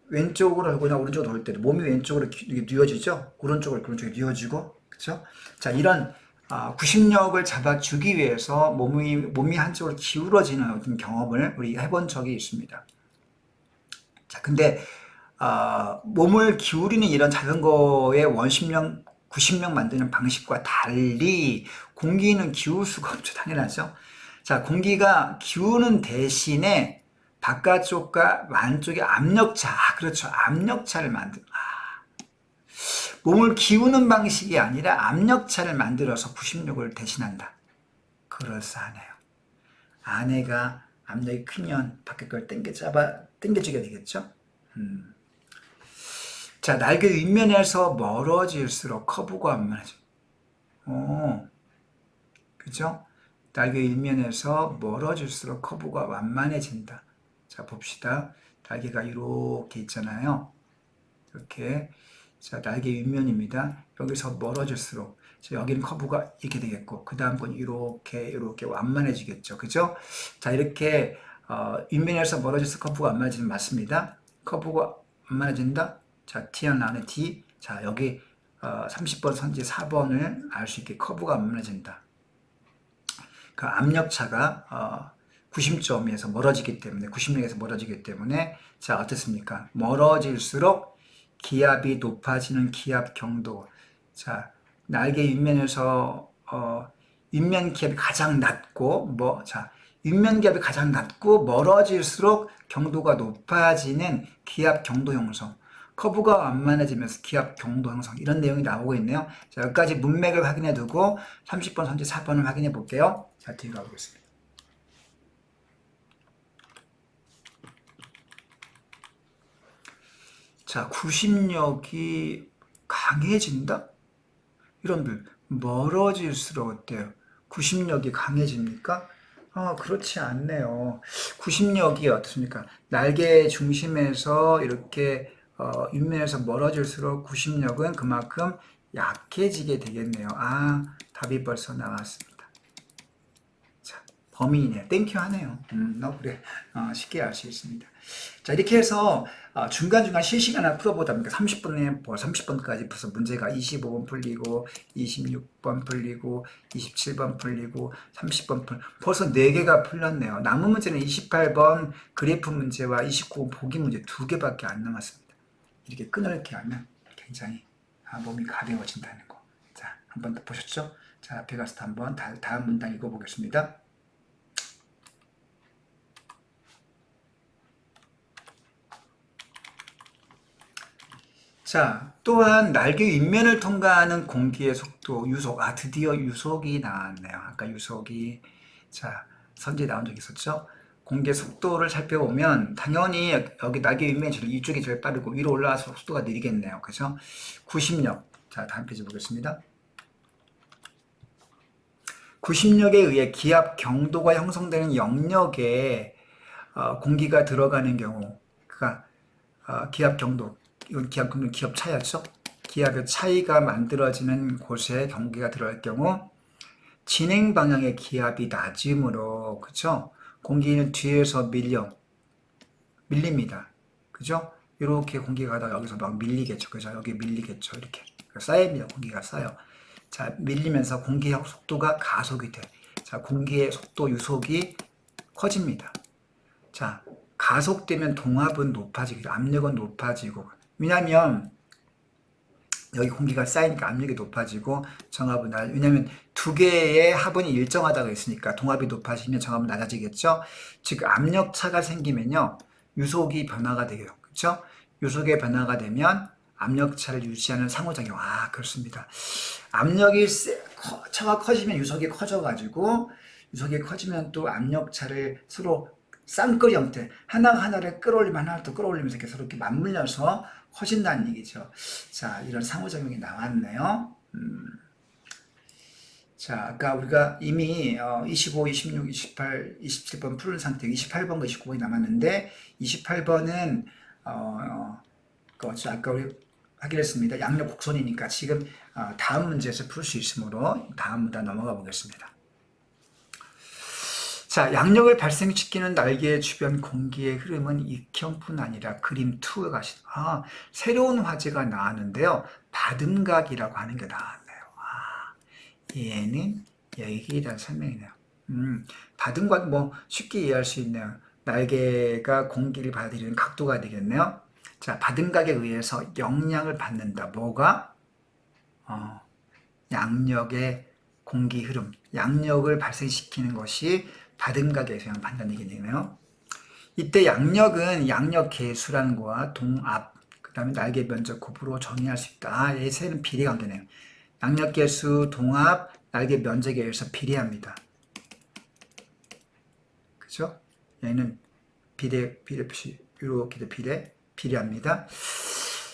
왼쪽으로 하거나 오른쪽으로 돌 때 몸이 왼쪽으로 뉘어지죠. 오른쪽에 뉘어지고, 그렇죠? 자, 이런 구심력을 잡아주기 위해서 몸이 한쪽으로 기울어지는 어떤 경험을 우리 해본 적이 있습니다. 자, 근데 몸을 기울이는 이런 자전거의 원심력, 구심력 만드는 방식과 달리 공기는 기울 수가 없죠. 당연하죠. 자, 공기가 기우는 대신에 바깥쪽과 안쪽에 압력차, 그렇죠. 압력차를 몸을 기우는 방식이 아니라 압력차를 만들어서 구심력을 대신한다. 그럴싸하네요. 안에가 압력이 크면 밖에 걸 당겨주게 되겠죠. 자, 날개 윗면에서 멀어질수록 커브가 완만해져. 그죠? 날개 윗면에서 멀어질수록 커브가 완만해진다. 자, 봅시다. 날개가 이렇게 있잖아요. 이렇게. 자, 날개 윗면입니다. 여기서 멀어질수록. 자, 여기는 커브가 이렇게 되겠고, 그 다음 건 이렇게 완만해지겠죠. 그죠? 자, 이렇게, 윗면에서 멀어져서 커브가 안 맞으면 맞습니다. 커브가 안 맞아진다. 자, T 하나 나는 D. 자, 여기 30번 선지 4번을 알 수 있게 커브가 안 맞아진다. 그 압력차가 90점에서 멀어지기 때문에 90력에서 멀어지기 때문에 자 어떻습니까? 멀어질수록 기압이 높아지는 기압 경도. 자 날개 윗면에서 윗면 기압이 가장 낮고 윗면 기압이 가장 낮고 멀어질수록 경도가 높아지는 기압 경도 형성. 커브가 완만해지면서 기압 경도 형성 이런 내용이 나오고 있네요. 자 여기까지 문맥을 확인해 두고 30번 선지 4번을 확인해 볼게요. 자 뒤로 가보겠습니다. 자, 구심력이 강해진다? 여러분들, 멀어질수록 어때요? 구심력이 강해집니까? 그렇지 않네요. 구심력이 어떻습니까? 날개 중심에서 이렇게 윗면에서 멀어질수록 구심력은 그만큼 약해지게 되겠네요. 답이 벌써 나왔습니다. 자, 범인이네요. 땡큐 하네요. 그래. 쉽게 알 수 있습니다. 자, 이렇게 해서 중간중간 실시간을 풀어보다 보니까 30분에 30번까지 벌써 문제가 25번 풀리고 26번 풀리고 27번 풀리고 30번 벌써 4개가 풀렸네요. 남은 문제는 28번 그래프 문제와 29번 보기 문제 2개밖에 안 남았습니다. 이렇게 끈을 하면 굉장히 몸이 가벼워진다는 거. 자, 한 번 더 보셨죠? 자, 앞에 가서 한번 다음 문장 읽어보겠습니다. 자, 또한 날개 윗면을 통과하는 공기의 속도, 유속. 드디어 유속이 나왔네요. 아까 유속이. 자, 선지에 나온 적이 있었죠? 공기의 속도를 살펴보면, 당연히 여기 날개 윗면이 이쪽이 제일 빠르고, 위로 올라와서 속도가 느리겠네요. 그죠? 구심력. 자, 다음 페이지 보겠습니다. 구심력에 의해 기압 경도가 형성되는 영역에 공기가 들어가는 경우, 그러니까 기압 경도, 이건 기압 차이였죠? 기압의 차이가 만들어지는 곳에 공기가 들어갈 경우 진행 방향의 기압이 낮으므로 그죠? 공기는 뒤에서 밀립니다. 그죠? 이렇게 공기가 가다가 여기서 막 밀리겠죠. 그죠? 여기 밀리겠죠. 이렇게 쌓입니다. 공기가 쌓여. 자, 밀리면서 공기의 속도가 가속이 돼. 자, 공기의 속도 유속이 커집니다. 자, 가속되면 동압은 높아지고 압력은 높아지고 왜냐하면 여기 공기가 쌓이니까 압력이 높아지고 정압은 왜냐하면 두 개의 합원이 일정하다고 했으니까 동압이 높아지면 정압은 낮아지겠죠. 즉 압력 차가 생기면요 유속이 변화가 되요. 그렇죠? 유속의 변화가 되면 압력 차를 유지하는 상호작용. 그렇습니다. 압력이 차가 커지면 유속이 커져가지고 유속이 커지면 또 압력 차를 서로 쌍끌이 형태 하나하나를 끌어올리면 하나를 또 끌어올리면서 이렇게 서로 이렇게 맞물려서 커진다는 얘기죠. 자, 이런 상호작용이 나왔네요. 자, 아까 우리가 이미 25, 26, 28, 27번 푸른 상태 28번과 29번이 남았는데 28번은 아까 우리 하기로 했습니다. 양력 곡선이니까 지금 다음 문제에서 풀 수 있으므로 다음 문제 넘어가 보겠습니다. 자, 양력을 발생시키는 날개 주변 공기의 흐름은 익형뿐 아니라 그림 2가 가시. 새로운 화제가 나왔는데요. 바듬각이라고 하는 게 나왔네요. 얘는 여기에 대한 설명이네요. 바듬각 쉽게 이해할 수 있네요. 날개가 공기를 받아들이는 각도가 되겠네요. 자, 바듬각에 의해서 영향을 받는다. 뭐가? 양력의 공기 흐름, 양력을 발생시키는 것이 바듬각에 의한 판단 얘기네요. 이때 양력은 양력 계수라는 거와 동압, 그 다음에 날개 면적 곱으로 정의할 수 있다. 이 세는 비례 관계네요. 양력 계수, 동압, 날개 면적에 의해서 비례합니다. 그죠? 얘는 이렇게 비례합니다.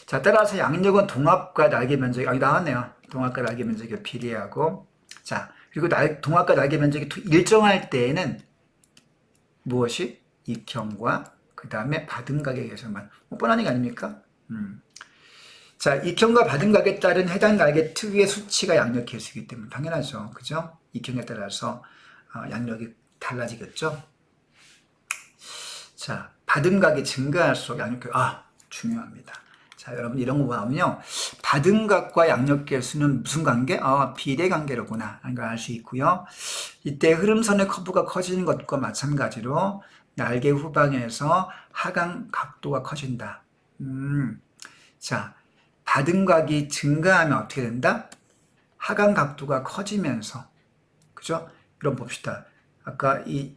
자, 따라서 양력은 동압과 날개 면적이 여기 나왔네요. 동압과 날개 면적이 비례하고, 자, 그리고 동압과 날개 면적이 일정할 때에는 무엇이? 익형과 그 다음에 바듬각에 의해서만. 뻔한 얘기 아닙니까? 자, 익형과 바듬각에 따른 해당 날개 특유의 수치가 양력 계수이기 때문에 당연하죠. 그죠? 익형에 따라서 양력이 달라지겠죠? 자, 받은 각이 증가할수록 양력계수, 중요합니다. 자, 여러분 이런 거 보면요. 받은 각과 양력계수는 무슨 관계? 비례 관계로구나 하는 걸 알 수 있고요. 이때 흐름선의 커브가 커지는 것과 마찬가지로 날개 후방에서 하강 각도가 커진다. 자, 받은 각이 증가하면 어떻게 된다? 하강 각도가 커지면서, 그죠? 그럼 봅시다. 아까 이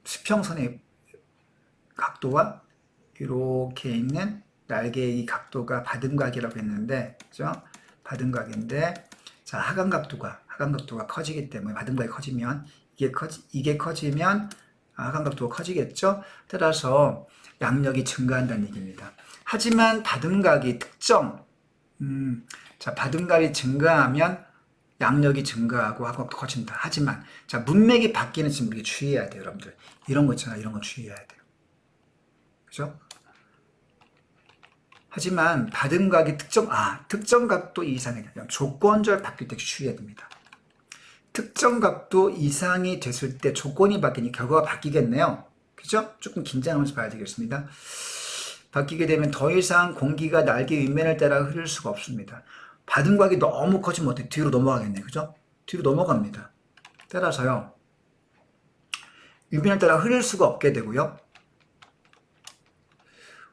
수평선의 각도와 이렇게 있는 날개의 이 각도가 받은 각이라고 했는데, 그죠? 받은 각인데, 자, 하강 각도가 커지기 때문에 받은 각이 커지면 이게 커지면 하강 각도가 커지겠죠? 따라서 양력이 증가한다는 얘기입니다. 하지만 받은 각이 자, 받은 각이 증가하면 양력이 증가하고 하강 각도 커진다. 하지만 자, 문맥이 바뀌는 지금 우리가 주의해야 돼요, 여러분들. 이런 거 있잖아, 이런 거 주의해야 돼요. 그죠? 하지만 받은 각이 특정 각도 이상이 되면 조건절 바뀔 때 주의해야 됩니다. 특정 각도 이상이 됐을 때 조건이 바뀌니 결과가 바뀌겠네요. 그죠? 조금 긴장하면서 봐야 되겠습니다. 바뀌게 되면 더 이상 공기가 날개 윗면을 따라 흐를 수가 없습니다. 받은 각이 너무 커지면 어떻게 뒤로 넘어가겠네. 그죠? 뒤로 넘어갑니다. 따라서요. 윗면을 따라 흐를 수가 없게 되고요.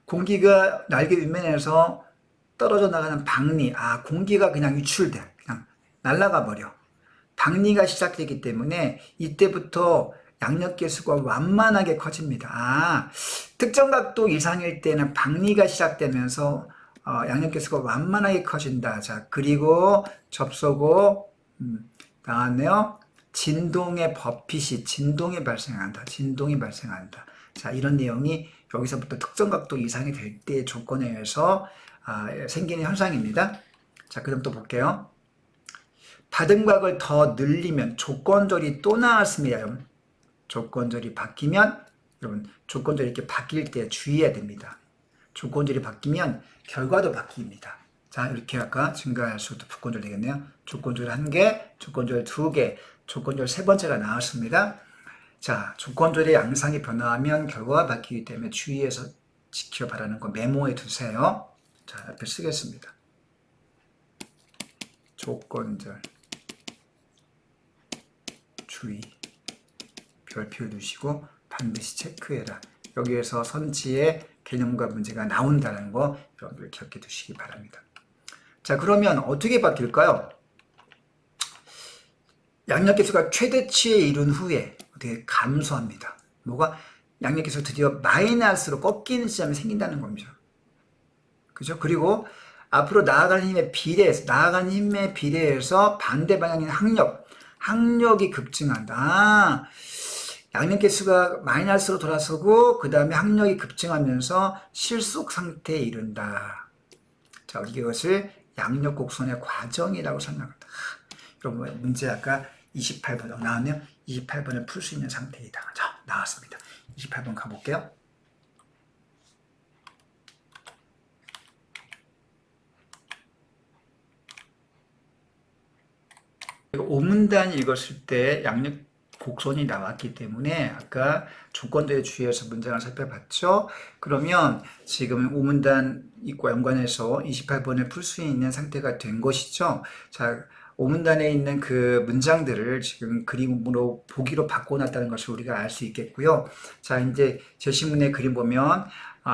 공기가 날개 윗면에서 떨어져 나가는 박리, 공기가 그냥 유출돼. 그냥 날아가 버려. 박리가 시작되기 때문에 이때부터 양력계수가 완만하게 커집니다. 특정 각도 이상일 때는 박리가 시작되면서 양력계수가 완만하게 커진다. 자, 그리고 접속어 나왔네요. 진동의 버핏이 진동이 발생한다. 자, 이런 내용이 여기서부터 특정 각도 이상이 될 때의 조건에 의해서 생기는 현상입니다. 자, 그럼 또 볼게요. 받은 각을 더 늘리면 조건절이 또 나왔습니다. 여러분. 조건절이 바뀌면 여러분 조건절이 이렇게 바뀔 때 주의해야 됩니다. 조건절이 바뀌면 결과도 바뀝니다. 자, 이렇게 아까 증가할수록 조건절 되겠네요. 조건절 1개, 조건절 2개, 조건절 3번째가 나왔습니다. 자, 조건절의 양상이 변화하면 결과가 바뀌기 때문에 주의해서 지켜바라는 거 메모해 두세요. 자, 옆에 쓰겠습니다. 조건절 주의 별표 두시고 반드시 체크해라. 여기에서 선지의 개념과 문제가 나온다는 거 여러분들 기억해 두시기 바랍니다. 자, 그러면 어떻게 바뀔까요? 양력계수가 최대치에 이룬 후에 어떻게 감소합니다. 뭐가? 양력계수가 드디어 마이너스로 꺾이는 지점이 생긴다는 겁니다. 그죠? 그리고 앞으로 나아가는 힘에 비례해서 반대 방향인 항력이 급증한다. 양력계수가 마이너스로 돌아서고 그 다음에 항력이 급증하면서 실속 상태에 이른다. 자, 이것을 양력곡선의 과정이라고 설명합니다. 여러분 문제 아까 28번 나왔네요. 28번을 풀 수 있는 상태이다. 자, 나왔습니다. 28번 가볼게요. 오문단 읽었을 때 양력 곡선이 나왔기 때문에 아까 조건들에 주의해서 문장을 살펴봤죠. 그러면 지금 오문단과 연관해서 28번을 풀 수 있는 상태가 된 것이죠. 자, 오문단에 있는 그 문장들을 지금 그림으로 보기로 바꿔놨다는 것을 우리가 알 수 있겠고요. 자, 이제 제시문의 그림 보면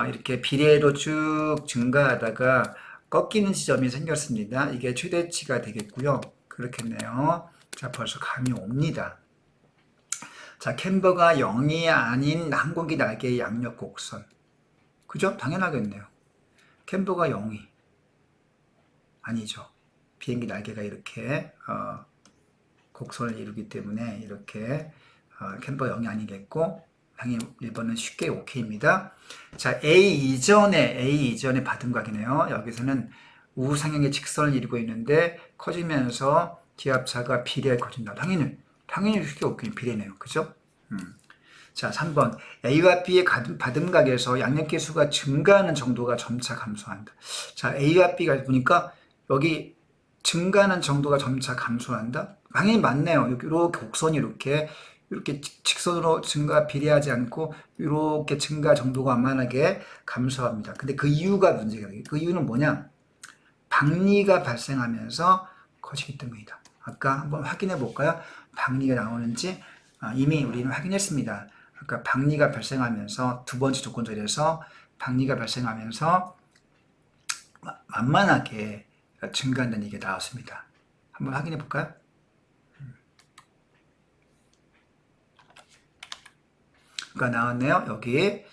이렇게 비례로 쭉 증가하다가 꺾이는 지점이 생겼습니다. 이게 최대치가 되겠고요. 그렇겠네요. 자, 벌써 감이 옵니다. 자, 캠버가 0이 아닌 항공기 날개의 양력 곡선. 그죠? 당연하겠네요. 캠버가 0이 아니죠. 비행기 날개가 이렇게 곡선을 이루기 때문에 이렇게 캠버 0이 아니겠고 당연히 1번은 쉽게 OK입니다. 자, A 이전에 받은 각이네요. 여기서는 우상향의 직선을 이루고 있는데 커지면서 기압차가 비례에 커진다. 당연히 쉽게 OK 비례네요. 그죠? 자, 3번 A와 B의 받은 각에서 양력계수가 증가하는 정도가 점차 감소한다. 자, A와 B가 보니까 여기 증가하는 정도가 점차 감소한다? 당연히 맞네요. 이렇게 곡선이 이렇게 이렇게 직선으로 증가 비례하지 않고 이렇게 증가 정도가 완만하게 감소합니다. 근데 그 이유가 문제가 돼요. 그 이유는 뭐냐? 박리가 발생하면서 커지기 때문이다. 아까 한번 확인해 볼까요? 박리가 나오는지 이미 우리는 확인했습니다. 아까 박리가 발생하면서 두 번째 조건절에서 박리가 발생하면서 완만하게 증가한다는 얘기가 나왔습니다. 한번 확인해 볼까요? 그러니까 나왔네요. 여기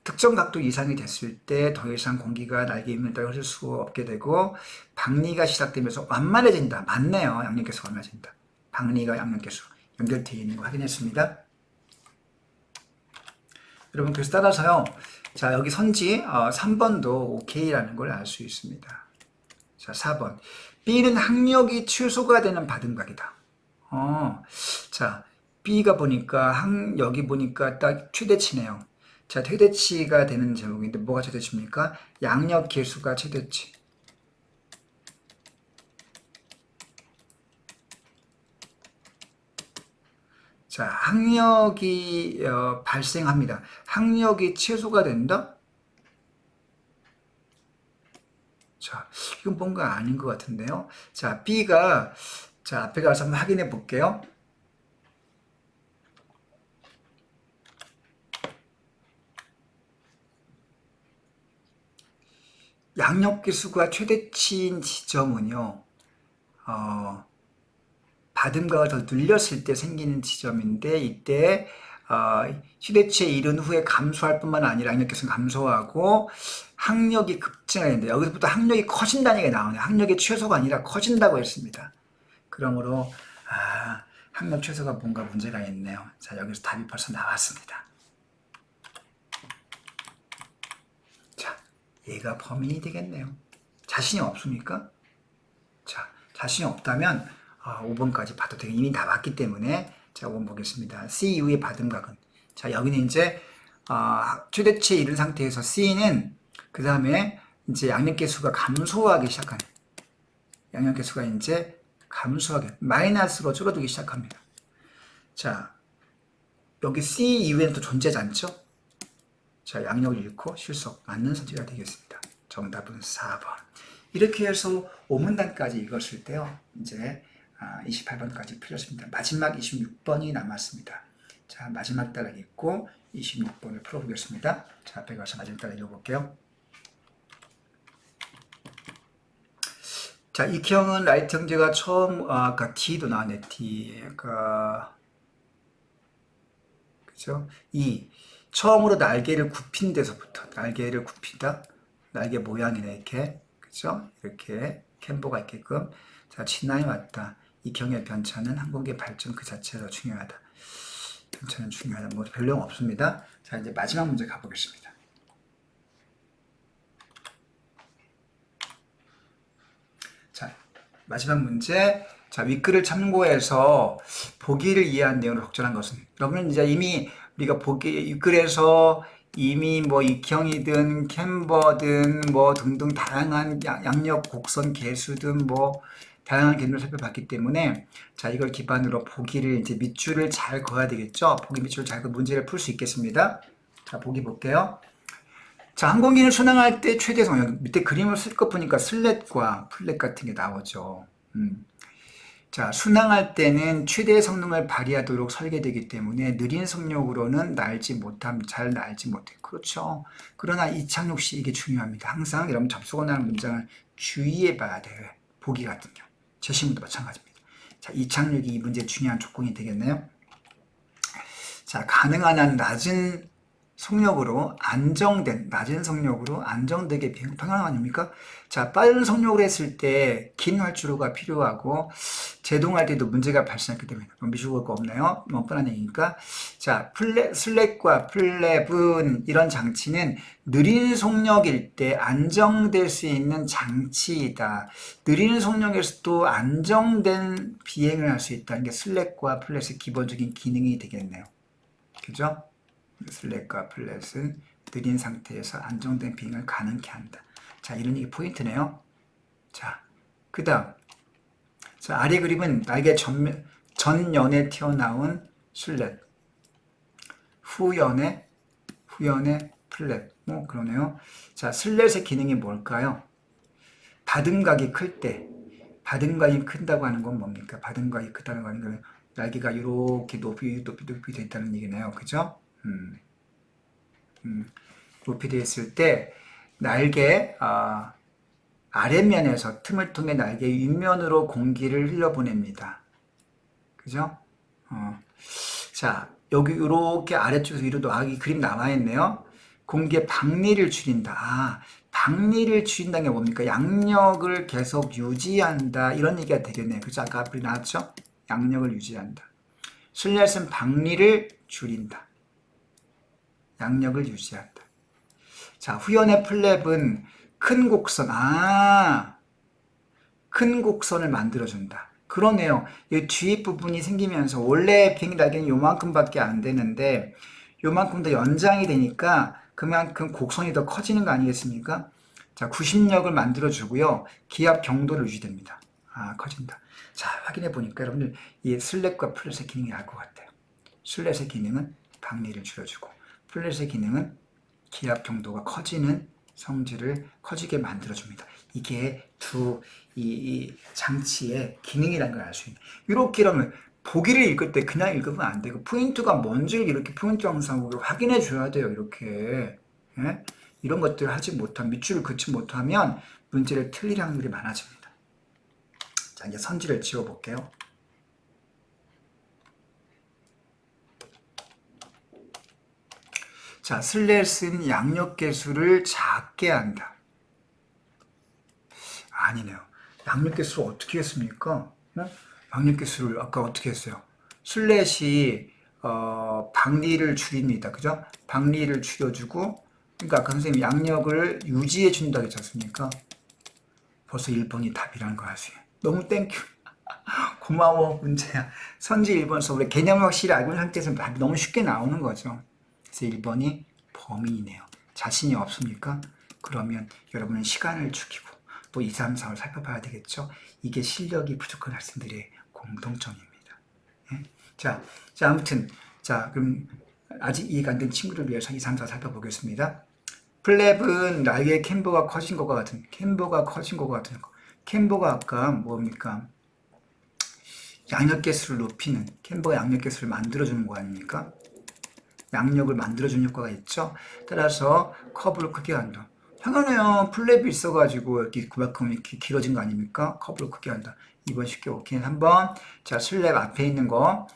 특정 각도 이상이 됐을 때 더 이상 공기가 날개 입을 따라 흐를 수 없게 되고 박리가 시작되면서 완만해진다. 맞네요. 양력계수가 완만해진다. 박리가 양력계수 연결되어 있는 거 확인했습니다. 여러분 그래서 따라서요. 자 여기 선지 3번도 OK라는 걸 알 수 있습니다. 자 4번 B는 학력이 최소가 되는 받음각이다. 자 B가 보니까 여기 보니까 딱 최대치네요. 자 최대치가 되는 제목인데 뭐가 최대치입니까? 양력 계수가 최대치. 자 학력이 발생합니다. 학력이 최소가 된다? 자 이건 뭔가 아닌 것 같은데요. 자 B가 자 앞에 가서 한번 확인해 볼게요. 양력계수가 최대치인 지점은요, 받음각을 더 늘렸을 때 생기는 지점인데, 이때, 최대치에 이른 후에 감소할 뿐만 아니라 양력계수는 감소하고, 학력이 급증하는데, 여기서부터 학력이 커진다는 얘기가 나오네요. 학력의 최소가 아니라 커진다고 했습니다. 그러므로, 학력 최소가 뭔가 문제가 있네요. 자, 여기서 답이 벌써 나왔습니다. 얘가 범인이 되겠네요. 자신이 없습니까? 자, 자신이 없다면 5번까지 봐도 되게 이미 다 왔기 때문에 자, 5번 보겠습니다. C 이후의 받음각은 자, 여기는 이제 최대치에 이른 상태에서 C는 그 다음에 이제 양력계수가 감소하기 시작하네. 양력계수가 이제 감소하게 마이너스로 줄어들기 시작합니다. 자, 여기 C 이후에는 또 존재하지 않죠? 자, 양력을 잃고 실속, 맞는 선지가 되겠습니다. 정답은 4번. 이렇게 해서 5문단까지 읽었을 때요, 이제 28번까지 풀렸습니다. 마지막 26번이 남았습니다. 자, 마지막 단락 읽고 26번을 풀어보겠습니다. 자, 앞에 가서 마지막 단락 읽어볼게요. 자, 익형은 라이트 형제가 처음, 아까 D도 나왔네, D. 그죠? 처음으로 날개를 굽힌 데서부터 날개를 굽힌다. 날개 모양이네 이렇게 그죠? 이렇게 캠버가 있게끔 자 진화해 왔다. 이 경의 변차는 항공기 발전 그 자체가 중요하다. 변차는 중요하다. 뭐 별 내용 없습니다. 자 이제 마지막 문제 가보겠습니다. 자 마지막 문제. 자 윗글을 참고해서 보기를 이해한 내용을 적절한 것은 여러분은 이제 이미 우리가 윗글에서 이미 뭐 익형이든 캠버든 뭐 등등 다양한 양력 곡선 개수든 뭐 다양한 개념을 살펴봤기 때문에 자 이걸 기반으로 보기를 이제 밑줄을 잘 그어야 되겠죠. 보기 밑줄을 잘 그어 문제를 풀 수 있겠습니다. 자 보기 볼게요. 자 항공기를 순항할 때 최대 성능 밑에 그림을 쓸 것 보니까 슬랫과 플랫 같은 게 나오죠. 자, 순항할 때는 최대 성능을 발휘하도록 설계되기 때문에 느린 속력으로는 잘 날지 못해. 그렇죠. 그러나 이착륙 시 이게 중요합니다. 항상 여러분 접속을 하는 문장을 주의해 봐야 돼요. 보기 같은 경우. 제시문도 마찬가지입니다. 자, 이착륙이 이 문제의 중요한 조건이 되겠네요. 자, 가능한 한 낮은 속력으로 안정되게 평형 아닙니까? 자, 빠른 속력을 했을 때 긴 활주로가 필요하고 제동할 때도 문제가 발생했기 때문에 미주가 없네요. 뭐 뻔한 얘기니까. 자, 슬랙과 플랩은 이런 장치는 느린 속력일 때 안정될 수 있는 장치이다. 느린 속력에서도 안정된 비행을 할 수 있다는 게 슬랙과 플랫의 기본적인 기능이 되겠네요. 그죠? 슬랙과 플랫은 느린 상태에서 안정된 비행을 가능케 한다. 자, 이런 얘기 포인트네요. 자, 그 다음. 자, 아래 그림은 날개 전면에 튀어나온 슬랫. 후연의 플랫. 뭐 그러네요. 자, 슬랫의 기능이 뭘까요? 받음각이 클 때, 받음각이 큰다고 하는 건 뭡니까? 받음각이 크다는 건 날개가 이렇게 높이 되어 있다는 얘기네요. 그죠? 높이 되어 있을 때 날개 아랫면에서 틈을 통해 날개 윗면으로 공기를 흘려보냅니다. 그죠? 자, 여기 이렇게 아래쪽에서 위로 이 그림 나와있네요. 공기의 박리를 줄인다. 박리를 줄인다는 게 뭡니까? 양력을 계속 유지한다. 이런 얘기가 되겠네요. 그죠? 아까 앞에 나왔죠? 양력을 유지한다. 슬랫은 박리를 줄인다. 양력을 유지한다. 자, 후연의 플랩은 큰 곡선, 큰 곡선을 만들어준다. 그러네요. 이 뒤 부분이 생기면서 원래 비행기 날개는 요만큼밖에 안 되는데 요만큼 더 연장이 되니까 그만큼 곡선이 더 커지는 거 아니겠습니까? 자, 구심력을 만들어주고요. 기압 경도를 유지됩니다. 커진다. 자, 확인해 보니까 여러분들 이 슬랫과 플랫의 기능이 알 것 같아요. 슬랫의 기능은 박리를 줄여주고 플랫의 기능은 기압 경도가 커지는 성질을 커지게 만들어줍니다. 이게 이 장치의 기능이라는 걸 알 수 있는. 이렇게 이러면 보기를 읽을 때 그냥 읽으면 안 되고 포인트가 뭔지를 이렇게 포인트 영상으로 확인해 줘야 돼요. 이렇게. 예? 이런 것들을 하지 못하면 밑줄을 긋지 못하면 문제를 틀릴 확률이 많아집니다. 자, 이제 선지를 지워 볼게요. 자, 슬랫은 양력 개수를 작게 한다. 아니네요. 양력 개수를 어떻게 했습니까? 양력 개수를 아까 어떻게 했어요? 슬랫이 박리를 줄입니다. 그죠? 박리를 줄여주고, 그러니까 아까 선생님이 양력을 유지해 준다고 했지 않습니까? 벌써 1번이 답이라는 거 아세요? 너무 땡큐. 고마워, 문제야. 선지 1번에서 우리 개념을 확실히 알고 있는 상태에서 답이 너무 쉽게 나오는 거죠. 그래서 1번이 범인이네요. 자신이 없습니까? 그러면 여러분은 시간을 죽이고 또 2, 3, 4를 살펴봐야 되겠죠. 이게 실력이 부족한 학생들의 공통점입니다. 예? 자, 아무튼 그럼 아직 이해가 안 된 친구를 위해서 2, 3, 4 살펴보겠습니다. 플랩은 날개 캠버가 커진 것과 같은 거. 캠버가 아까 뭡니까? 양력 개수를 높이는, 캠버가 양력 개수를 만들어주는 거 아닙니까? 양력을 만들어주는 효과가 있죠. 따라서 커브를 크게 한다. 당연해요. 플랩이 있어가지고 이렇게 그만큼 이렇게 길어진 거 아닙니까? 커브를 크게 한다. 2번 쉽게 오케이. 3번. 자, 슬랩 앞에 있는 거.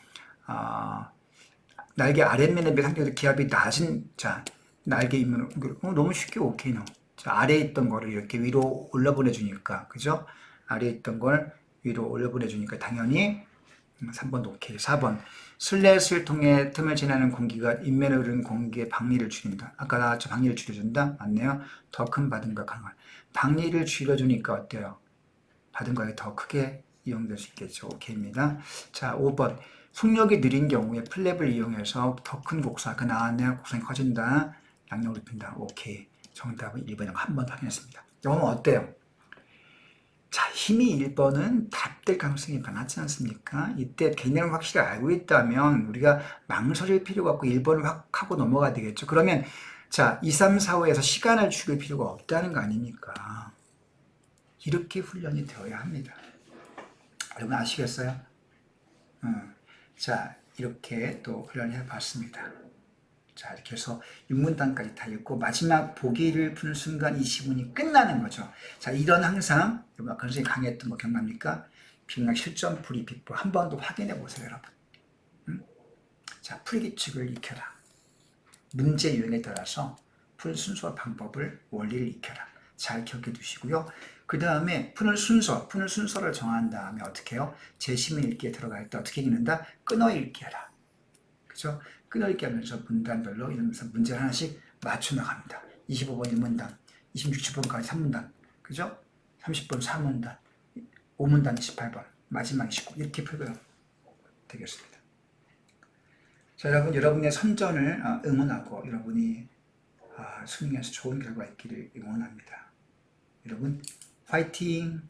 날개 아랫면에 비해 상대적으로 기압이 낮은, 자, 날개 입면, 너무 쉽게 오케이. 자, 아래에 있던 거를 이렇게 위로 올려보내주니까, 그죠? 아래에 있던 걸 위로 올려보내주니까 당연히 3번 오케이. 4번. 슬랫을 통해 틈을 지나는 공기가 인면에 흐르는 공기의 박리를 줄인다. 아까 나왔죠? 박리를 줄여준다? 맞네요. 더 큰 받음각 강화. 박리를 줄여주니까 어때요? 받음각이 더 크게 이용될 수 있겠죠. 오케이입니다. 자, 5번. 속력이 느린 경우에 플랩을 이용해서 더 큰 곡선. 아까 나왔네요. 곡선이 커진다. 양력을 높인다. 오케이. 정답은 1번이라고 한 번 확인했습니다. 영어는 어때요? 자, 힘이 1번은 답될 가능성이 많지 않습니까? 이때 개념을 확실히 알고 있다면 우리가 망설일 필요가 없고 1번을 확 하고 넘어가야 되겠죠. 그러면 자, 2, 3, 4, 5에서 시간을 죽일 필요가 없다는 거 아닙니까? 이렇게 훈련이 되어야 합니다. 여러분 아시겠어요? 자, 이렇게 또 훈련해 봤습니다. 자, 이렇게 해서 6문단까지 다 읽고 마지막 보기를 푸는 순간 이 시문이 끝나는 거죠. 자, 이런 항상 여러분 아까 선생님이 강의했던 거 기억납니까? 비문학 실전 풀이 비법 한 번 더 확인해 보세요, 여러분. 자, 풀이 규칙을 익혀라. 문제 유형에 따라서 푸는 순서와 방법을 원리를 익혀라. 잘 기억해 두시고요. 그 다음에 푸는 순서를 정한 다음에 어떻게 해요? 재시문 읽기에 들어갈 때 어떻게 읽는다? 끊어 읽기 해라. 그죠? 끊어 읽기 하면서 문단별로 이러면서 문제 하나씩 맞춰 나갑니다. 25번 1문단, 26번까지 3문단, 그죠? 30번 4문단, 5문단 28번, 마지막 29 이렇게 풀면 되겠습니다. 자, 여러분의 선전을 응원하고 여러분이 수능에서 좋은 결과 있기를 응원합니다. 여러분 화이팅!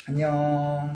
안녕!